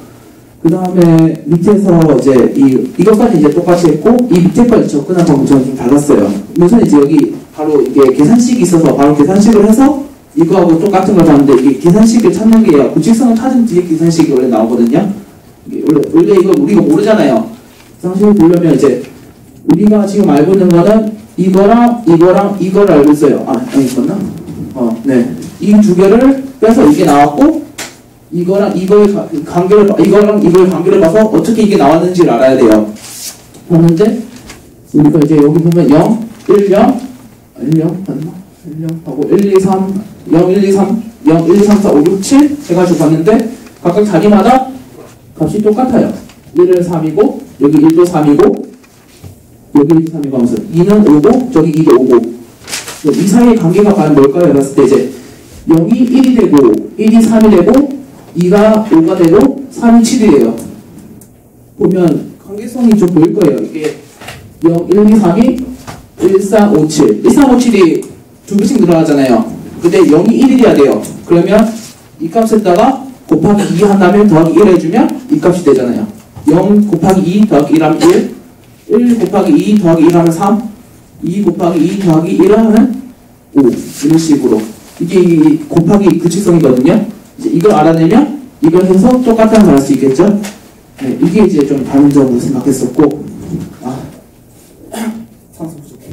그 다음에 밑에서 이제 이것까지 이제 똑같이 했고 이 밑에까지 접근한 방법이 좀 달랐어요. 우선 이제 여기 바로 이게 계산식이 있어서 바로 계산식을 해서 이거하고 똑같은 걸 봤는데 이게 계산식을 찾는 게요. 직선을 찾은 뒤에 계산식이 원래 나오거든요. 이게 원래 이거 우리가 모르잖아요. 계산식을 보려면 이제 우리가 지금 알고 있는 거는 이거랑 이걸 알고 있어요. 아니 있었나? 네. 이 두 개를 빼서 이게 나왔고 이거랑 이거의 관계를 봐서 어떻게 이게 나왔는지를 알아야 돼요. 보는데 우리가 이제 여기 보면 0, 1, 0 맞나? 1, 0 하고 1, 2, 3 0, 1, 2, 3 0, 1, 2, 3, 4, 5, 6, 7 해가지고 봤는데 각각 자기마다 값이 똑같아요. 1은 3이고 여기 1도 3이고 여기 1, 3이고 하면서 2는 5고 저기 2도 5고 이 사이의 관계가 과연 뭘까요? 해봤을 때 이제 0이 1이 되고 1이 3이 되고 2가 5가 되고 3이 7이에요. 보면 관계성이 좀 보일 거예요. 이게 0, 1, 2, 3이 1, 4, 5, 7 1, 3, 5, 7이 두 배씩 늘어나잖아요. 근데 0이 1이어야 돼요. 그러면 이 값에다가 곱하기 2 한다면 더하기 1 해주면 이 값이 되잖아요. 0 곱하기 2 더하기 1 하면 1 곱하기 2 더하기 1 하면 3 2 곱하기 2 더하기 1 하면 5 이런 식으로 이게 곱하기 규칙성이거든요. 이제 이걸 알아내면 이걸 해서 똑같다는 걸 알 수 있겠죠. 네, 이게 이제 좀 다른 점으로 생각했었고 상승 부족해.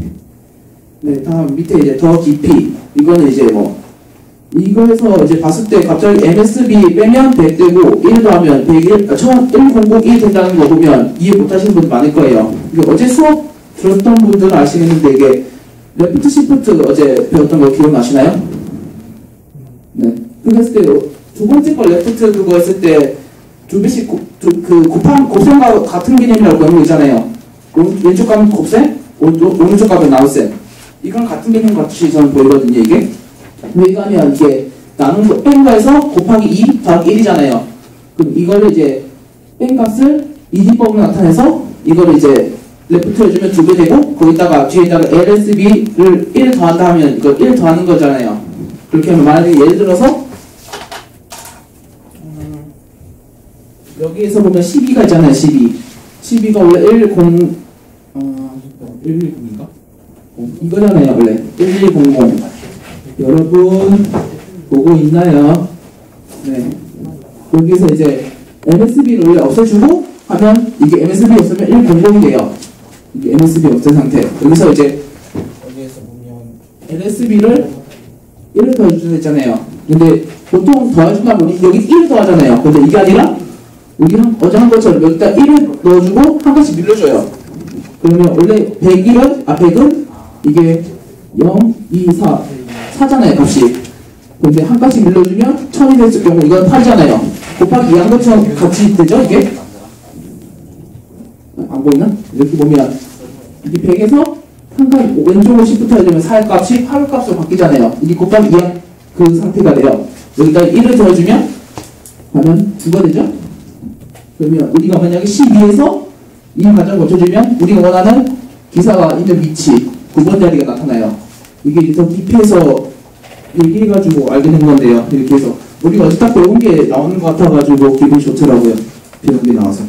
네, 다음 밑에 이제 더 깊이 이거는 이제 이거에서 이제 봤을 때 갑자기 MSB 빼면 100 되고 1 더하면 101 1001 된다는 거 보면 이해 못하시는 분들 많을 거예요. 이게 어제 수업 들었던 분들은 아시겠는데 이게 레프트 시프트 어제 배웠던 거 기억나시나요? 네. 그랬을 때 두 번째 거 레프트 그거 했을 때 두 배씩 곱셈과 같은 개념이라고 그런 거 있잖아요. 왼쪽 가면 곱셈, 오른쪽 가면 나눗셈. 이건 같은 개념 같이 저는 보이거든요, 이게. 왜냐하면 이게 나눈 거, 뺀 거에서 곱하기 2 더하기 1이잖아요. 그럼 이거를 이제 뺀 값을 이디법으로 나타내서 이거를 이제 레프트 해주면 2배 되고 거기다가 뒤에다가 LSB를 1 더한다 하면 이걸 1 더하는 거잖아요. 그렇게 하면 만약에 예를 들어서 여기에서 보면 12가 있잖아요. 12가 원래 110인가? 이거잖아요. 원래 1100 여러분 보고 있나요? 네. 여기서 이제 MSB를 원래 없애주고 하면 이게 MSB 없으면 100이 돼요. 이게 MSB 없앤 상태. 여기서 이제 여기에서 보면 LSB를 1을 더해주는 했잖아요. 근데 보통 더해준다 보니 여기 1을 더하잖아요. 근데 이게 아니라 우리 어제 한 것처럼 여기다 1을 넣어주고 한 가지 밀려줘요. 그러면 원래 100은 이게 0, 2, 4 4잖아요 값이. 이제 한 값씩 밀려주면 1000이 됐을 경우 이건 8이잖아요. 곱하기 2한 것처럼 같이 되죠, 이게? 안 보이나? 이렇게 보면 이게 100에서 한 값 왼쪽으로 시프트가 되면 4의 값이 8의 값으로 바뀌잖아요. 이게 곱하기 2한 그 상태가 돼요. 여기다 1을 더해주면 하면 9가 되죠? 그러면 우리가 만약에 12에서 이 과정을 거쳐주면 우리가 원하는 기사가 있는 위치 9번 자리가 나타나요. 이게 그래서 딥해서 얘기해가지고 알게 된 건데요. 이렇게 해서 우리가 어제 딱 배운 게 나오는 것 같아가지고 기분이 좋더라고요. 배운 게 나와서.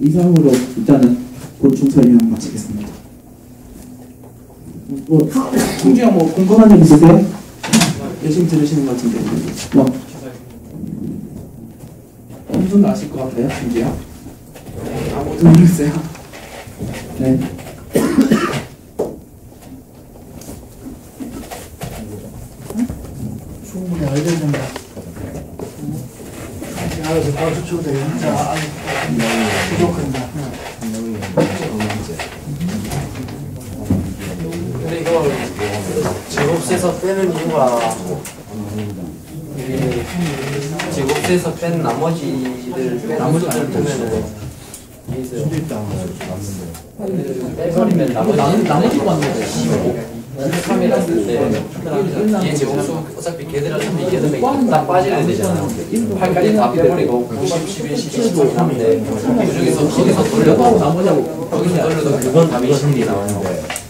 이상으로 일단은 곤충 설명 마치겠습니다. 뭐 충주야 뭐 궁금한 점 있으세요? 열심히 들으시는 것 같은데. 뭐 어느 정도 아실 것 같아요, 충주야? 아무도 모르겠어요. 네. 충분히 알겠는데. 알아서 박수 치고 되겠다. 부족한다. 근데 이거 제곱수에서 빼는 이유가 이게 제곱수에서 뺀 나머지를 빼는 수를 보면은 이게 있어요. 빼버리면 나머지가 왔는데 13이라 쓸때 얘 제곱수 어차피 걔들한테 걔들은 딱 빠지는 되잖아요. 8까지 다 빼버리고 90, 11, 12, 13이 남는데 거기서 돌려도 거기서 돌려도 그건 답이 20이 나와요.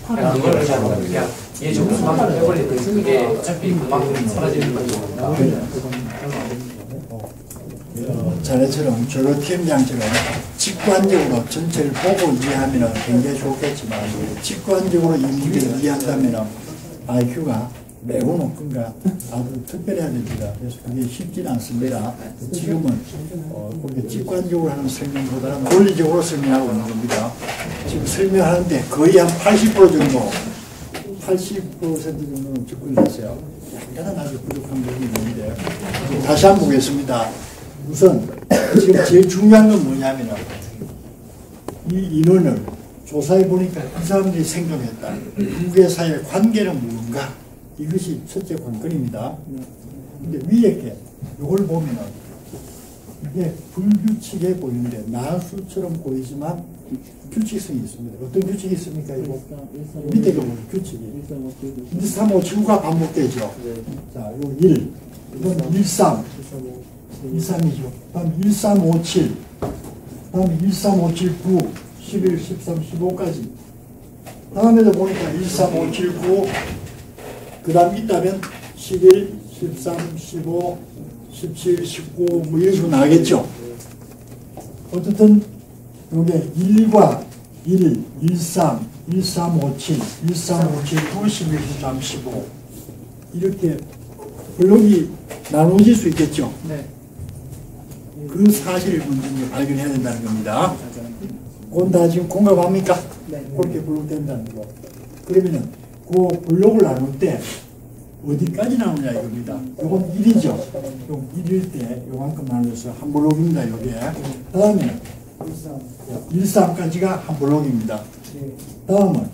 그냥 그거를 그냥 얘 제곱수만 빼버리고 그게 어차피 그만큼 사라지는 거니까. 자네처럼 저로 팀장처럼 직관적으로 전체를 보고 이해하면 굉장히 좋겠지만 직관적으로 이 문제를 이해한다면 IQ가 매우 높은가 아주 특별해야 됩니다. 그래서 그게 쉽지는 않습니다. 지금은 그렇게 직관적으로 하는 설명보다는 논리적으로 설명하고 있는 겁니다. 지금 설명하는데 거의 한 80% 정도 80% 정도는 접근했어요. 약간은 아주 부족한 부분이 있는데 다시 한번 보겠습니다. 우선 지금 제일 중요한 건 뭐냐면 이 인원을 조사해 보니까 이 사람들이 생존했다. 두 개 사이의 관계는 뭔가 이것이 첫째 관건입니다. 근데 위에 게 이걸 보면은 이게 불규칙해 보이는데 나수처럼 보이지만 규칙성이 있습니다. 어떤 규칙이 있습니까? 이거 밑에 거 보면 규칙이 1, 3, 5, 7가 반복되죠. 자, 요 1, 이건 1, 3 13이죠. 다음 1, 3, 5, 7. 다음 1, 3, 5, 7, 9, 11, 13, 15까지. 다음에도 보니까 1, 3, 5, 7, 9. 그 다음 있다면 11, 13, 15, 17, 19, 뭐 이런 식으로 나가겠죠. 어쨌든, 요게 1과 1, 1, 3, 1, 3, 5, 7, 1, 3, 5, 7, 9, 11, 13, 15. 이렇게 블록이 나눠질 수 있겠죠. 네. 그 사실을 먼저 발견해야 된다는 겁니다. 그건 다 지금 공감합니까? 네. 그렇게 블록된다는 거. 그러면은 그 블록을 나눌 때 어디까지 나오냐 이겁니다. 요건 1이죠. 요 1일 때 요만큼 나눠서 한 블록입니다. 요게. 다음에 1, 3까지가 한 블록입니다. 다음은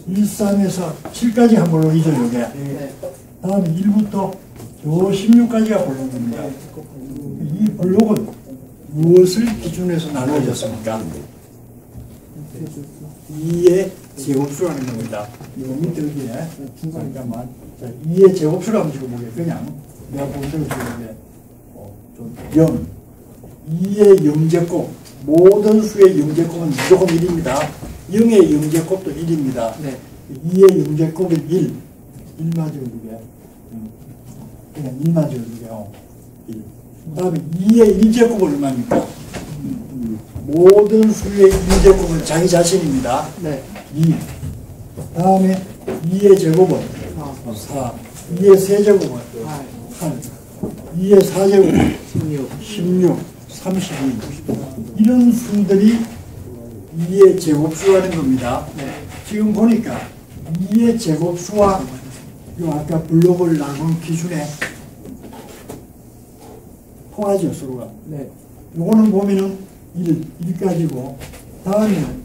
1, 3에서 7까지 한 블록이죠. 요게. 다음 1부터 요 16까지가 블록입니다. 이 블록은 무엇을 기준해서 나누어졌습니까? 2의 제곱수라는 겁니다. 요 밑에 여기에 잠깐만. 자, 2의 제곱수를 한번 적어보게. 그냥 내가 본 대로 적어보게. 0. 2의 영제곱. 모든 수의 영제곱은 무조건 1입니다. 0의 영제곱도 1입니다. 네. 2의 영제곱은 1. 1만 적어두게. 그냥 1만 적어두게요. 1. 다음에 2의 1제곱은 얼마입니까? 모든 수의 1제곱은 자기 자신입니다. 네. 2. 다음에 2의 제곱은 4. 2의 세제곱은 8. 2의 4제곱은 16. 32. 이런 수들이 2의 제곱수라는 겁니다. 지금 보니까 2의 제곱수와 요 아까 블록을 나눈 기준에 통하죠, 서로가. 네. 요거는 보면은 1까지고, 다음에는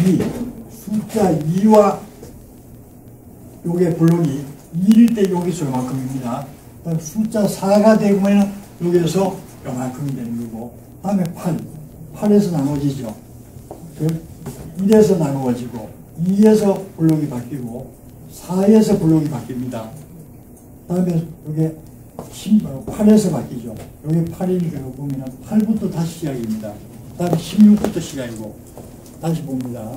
2, 숫자 2와 요게 블록이 1일 때 여기서 요만큼입니다. 그다음에 숫자 4가 되면 여기에서 요만큼이 되는 거고, 다음에 8에서 나눠지죠. 1에서 나누어지고 2에서 블록이 바뀌고 4에서 블록이 바뀝니다. 다음에 이게 8에서 바뀌죠. 여기 8이니까 여기 보면 8부터 다시 시작입니다. 다음에 16부터 시작이고 다시 봅니다.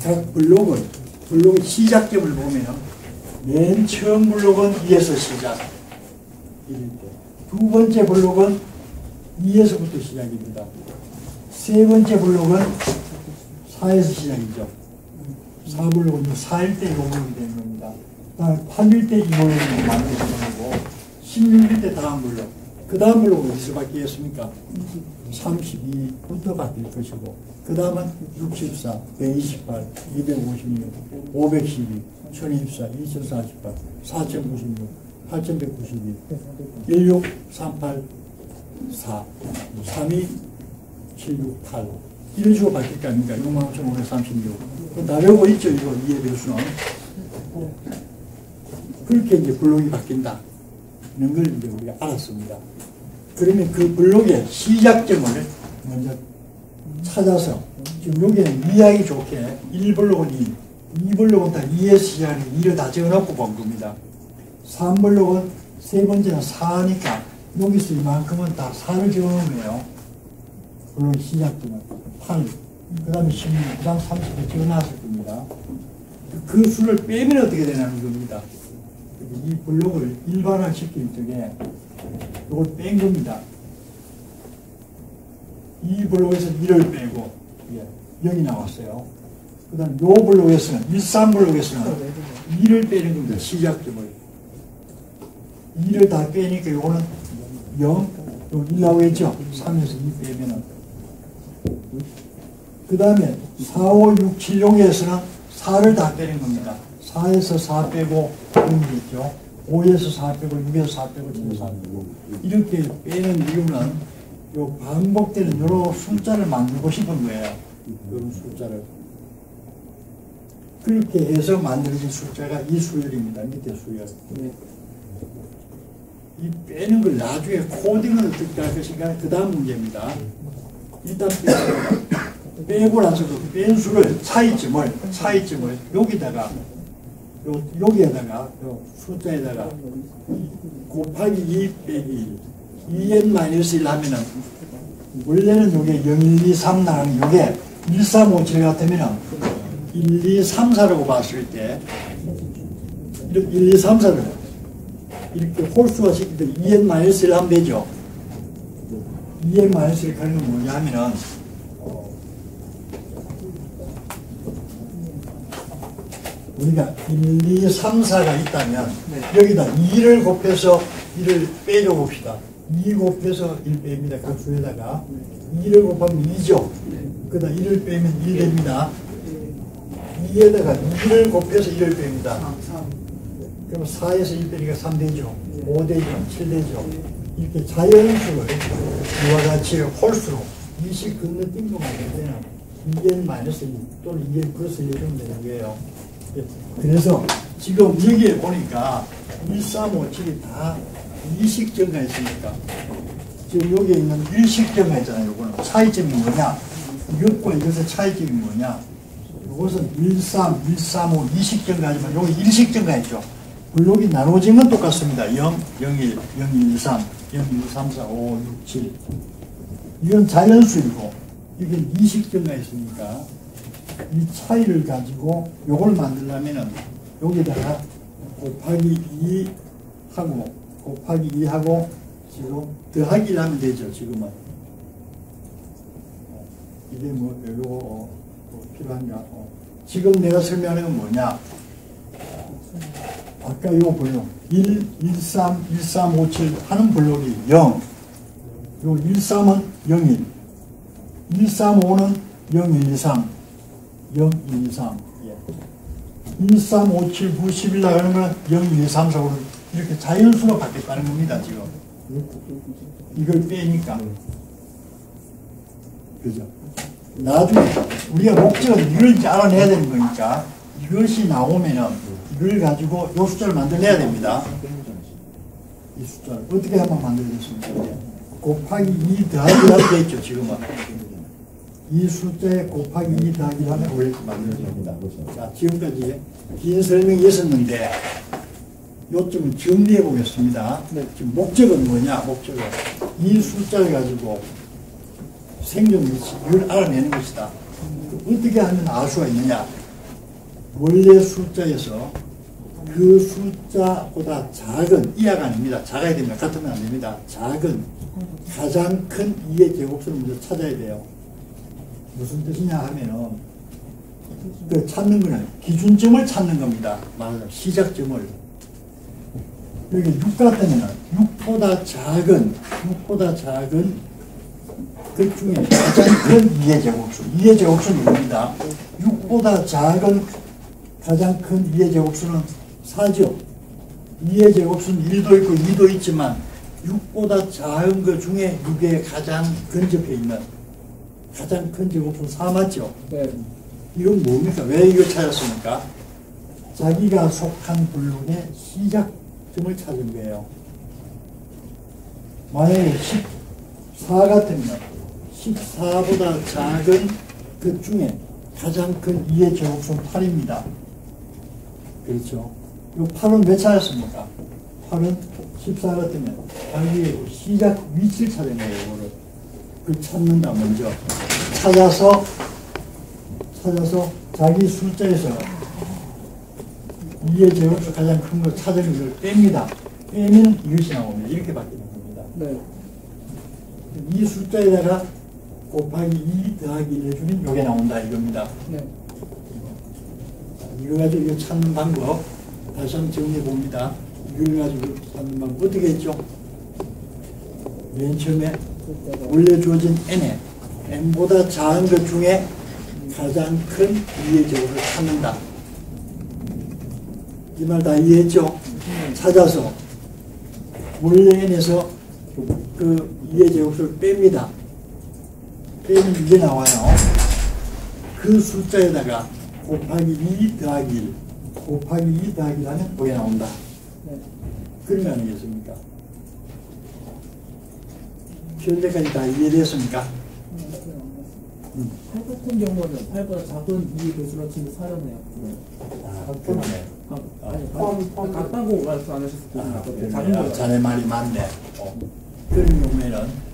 각 블록은 블록 시작점을 보면 맨 처음 블록은 2에서 시작. 두 번째 블록은 2에서부터 시작입니다. 세 번째 블록은 4에서 시작이죠. 4블록은 4일 때 이 블록이 되는 겁니다. 다음에 8일 때 이 블록이 만들어지는 거고, 16일 때 다음 블록. 그 다음 블록은 어디서 바뀌겠습니까? 32부터 바뀔 것이고, 그 다음은 64, 128, 256, 512, 1024, 2048, 4096, 8192, 16, 38, 4, 32, 768 이런 식으로 바뀔 거 아닙니까? 65,536. 다 외우고 있죠, 이거 이해 배수는. 그렇게 이제 블록이 바뀐다. 이런 걸 이제 우리가 알았습니다. 그러면 그 블록의 시작점을 먼저 찾아서, 지금 여기는 이해하기 좋게 1블록은 2, 2블록은 다 2에서 시작하는 2를 다 적어놓고 본 겁니다. 3블록은 세 번째는 4니까 여기서 이만큼은 다 4를 적어놓은 거예요. 블록 시작점은 8, 그 다음에 16, 그 다음 30을 적어놨을 겁니다. 그 수를 빼면 어떻게 되냐는 겁니다. 이 블록을 일반화시킬 적에 이걸 뺀 겁니다. 이 블록에서 1을 빼고 0이 나왔어요. 그 다음 요 블록에서는 13블록에서는 2를 빼는 겁니다. 시작점을 2를 다 빼니까 요거는 0, 요 1 나오겠죠. 3에서 2 빼면은. 그 다음에 4, 5, 6, 7 여기에서는 4를 다 빼는 겁니다. 4에서 4 빼고 0이겠죠. 5에서 4 빼고 6에서 4 빼고 7에서 4 빼고 이렇게 빼는 이유는 요 반복되는 요런 숫자를 만들고 싶은 거예요. 요런 숫자를. 그렇게 해서 만들어진 숫자가 이 수열입니다. 밑에 수열. 이 빼는 걸 나중에 코딩을 어떻게 할 것인가 그 다음 문제입니다. 일단 빼고 나서 그 뺀 수를 차이점을 여기다가 여기에다가 요 숫자에다가 곱하기 2 빼기 2n-1 하면은 원래는 요게 0, 1, 2, 3 나가는 요게 1, 3, 5, 7 같으면은 1, 2, 3, 4라고 봤을 때 1, 2, 3, 4를 이렇게 홀수화 시킬 때 2n-1을 하면 되죠. 2n-1을 하는 건 뭐냐 하면은 우리가 1, 2, 3, 4가 있다면 여기다 2를 곱해서 1을 빼줘 봅시다. 2 곱해서 1 뺍니다. 그 수에다가 2를 곱하면 2죠. 그다음 1을 빼면 1 됩니다. 2에다가 2를 곱해서 1을 뺍니다. 그럼 4에서 1 빼니까 3 되죠. 5 되죠. 7 되죠. 이렇게 자연수를 이와 같이 홀수로 20 건너뛴 거 만들 때는 2n-1 또는 2n 플러스 1 이러면 되는 거예요. 그래서 지금 여기에 보니까 1, 3, 5, 7이 다 이식점가 있으니까 지금 여기에 있는 일식점가 있잖아요. 이거는 차이점이 뭐냐? 이것과 이것의 차이점이 뭐냐? 이것은 1, 3, 1, 3, 5 이식점가지만 여기 일식점가 있죠. 블록이 나눠진 건 똑같습니다. 0, 0, 1, 0, 1, 3, 0, 1, 3, 4, 5, 6, 7 이건 자연수이고 이게 이식점가 있으니까 이 차이를 가지고 요걸 만들려면은 여기다가 곱하기 2 하고 곱하기 2 하고 지금 더하기를 하면 되죠. 지금은 이게 뭐 요거 필요한가? 지금 내가 설명하는 건 뭐냐? 아까 이거 보여. 1, 1, 3, 1, 3, 5, 7 하는 블록이 0. 요 1, 3은 0, 1. 1, 3, 5는 0, 1, 2, 3. 0, 1, 2, 3. 1, 3, 5, 7, 9, 10일 나가는 건 0, 1, 2, 3, 4, 5 이렇게 자연수가 바뀌었다는 겁니다, 지금. 이걸 빼니까. 그죠? 나중에 우리가 목적은 이걸 이제 알아내야 되는 거니까 이것이 나오면은 이걸 가지고 요 숫자를 만들어내야 됩니다. 이 숫자를 어떻게 하면 만들어졌습니까? 곱하기 2 더하기라고 되어 있죠, 지금은. 이 숫자에 곱하기 2 더하기를 하면 이렇게 만들어집니다. 자, 지금까지 긴 설명이 있었는데 요점은 정리해 보겠습니다. 지금 목적은 뭐냐? 목적은 이 숫자를 가지고 생존 위치, 이걸 알아내는 것이다. 어떻게 하면 알 수가 있느냐? 원래 숫자에서 그 숫자보다 작은, 이하가 아닙니다. 작아야 됩니다. 같으면 안 됩니다. 작은, 가장 큰 2의 제곱수를 먼저 찾아야 돼요. 무슨 뜻이냐 하면은, 그 찾는 거는 기준점을 찾는 겁니다. 말하자면 시작점을. 여기 6 같으면은 6보다 작은 그 중에 가장 큰 2의 제곱수. 2의 제곱수는 이겁니다. 6보다 작은 가장 큰 2의 제곱수는 4죠. 2의 제곱수는 1도 있고 2도 있지만 6보다 작은 것 중에 6에 가장 근접해 있는 가장 큰 제곱수는 4 맞죠? 네. 이건 뭡니까? 왜 이걸 찾았습니까? 자기가 속한 블록의 시작점을 찾은 거예요. 만약에 14 같으면 14보다 작은 그 중에 가장 큰 2의 제곱수는 8입니다. 그렇죠? 이 8은 왜 찾았습니까? 8은 14 같으면 자기의 시작 위치를 찾은 거예요. 이거를. 그 찾는다 먼저. 찾아서 자기 숫자에서 2의 제곱수 가장 큰 걸 찾은 걸 뺍니다. 빼면 이것이 나옵니다. 이렇게 바뀌는 겁니다. 네. 이 숫자에다가 곱하기 2 더하기 1 해주면 이게 나온다 이겁니다. 네. 이거 가지고 이거 찾는 방법 다시 한번 정리해 봅니다. 이걸 가지고 찾는 방법 어떻게 했죠? 맨 처음에 원래 주어진 n에 n보다 작은 것 중에 가장 큰 2의 제곱을 찾는다. 이 말 다 이해했죠? 찾아서 원래 n에서 그 2의 제곱수를 뺍니다. 빼면 이게 나와요. 그 숫자에다가 곱하기 2 더하기 1 곱하기 2 더하기 1 하면 그게 나온다. 네. 그런 거 아니겠습니까? 현재까지 다 이해됐습니까? 8 같은 경우는 8보다 작은 2의 배수로 치면 4잖아요. 아, 그러네. 아니, 같다고 말씀 안 하셨을 아, 텐데. 작은 그러네. 거예요. 자네 말이 맞네. 그런 경우에는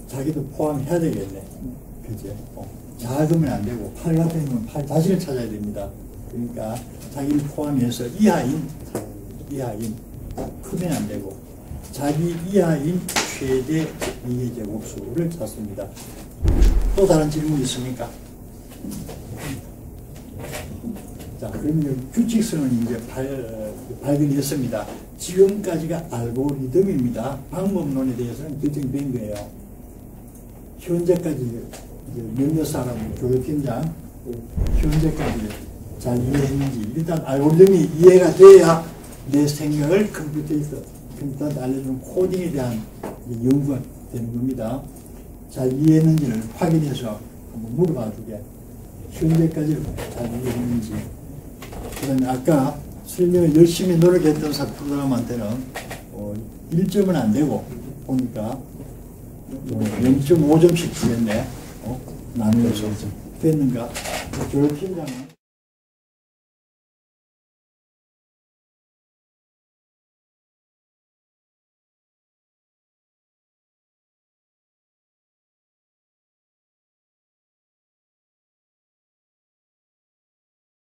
자기도 포함해야 되겠네. 그치? 작으면 안 되고 8 같은 경우는 8 자신을 찾아야 됩니다. 그러니까 자기를 포함해서 이하인 크면 안 되고 자기 이하인 최대 2의 제곱수를 찾습니다. 또 다른 질문 있습니까? 자, 그러면 규칙성은 이제 발견했습니다. 지금까지가 알고리즘입니다. 방법론에 대해서는 결정된 거예요. 현재까지 몇몇 사람 교육팀장 현재까지 잘 이해했는지 일단 알고리즘이 이해가 돼야 내 생각을 컴퓨터한테 알려주는 코딩에 대한 연구가 되는 겁니다. 잘 이해했는지를 확인해서 한번 물어봐 주게. 현재까지 잘 이해했는지. 그다음에 아까 설명을 열심히 노력했던 프로그램한테는 1점은 안 되고 보니까 0.5점씩 주겠네. 나누어서 됐는가? 교육팀장은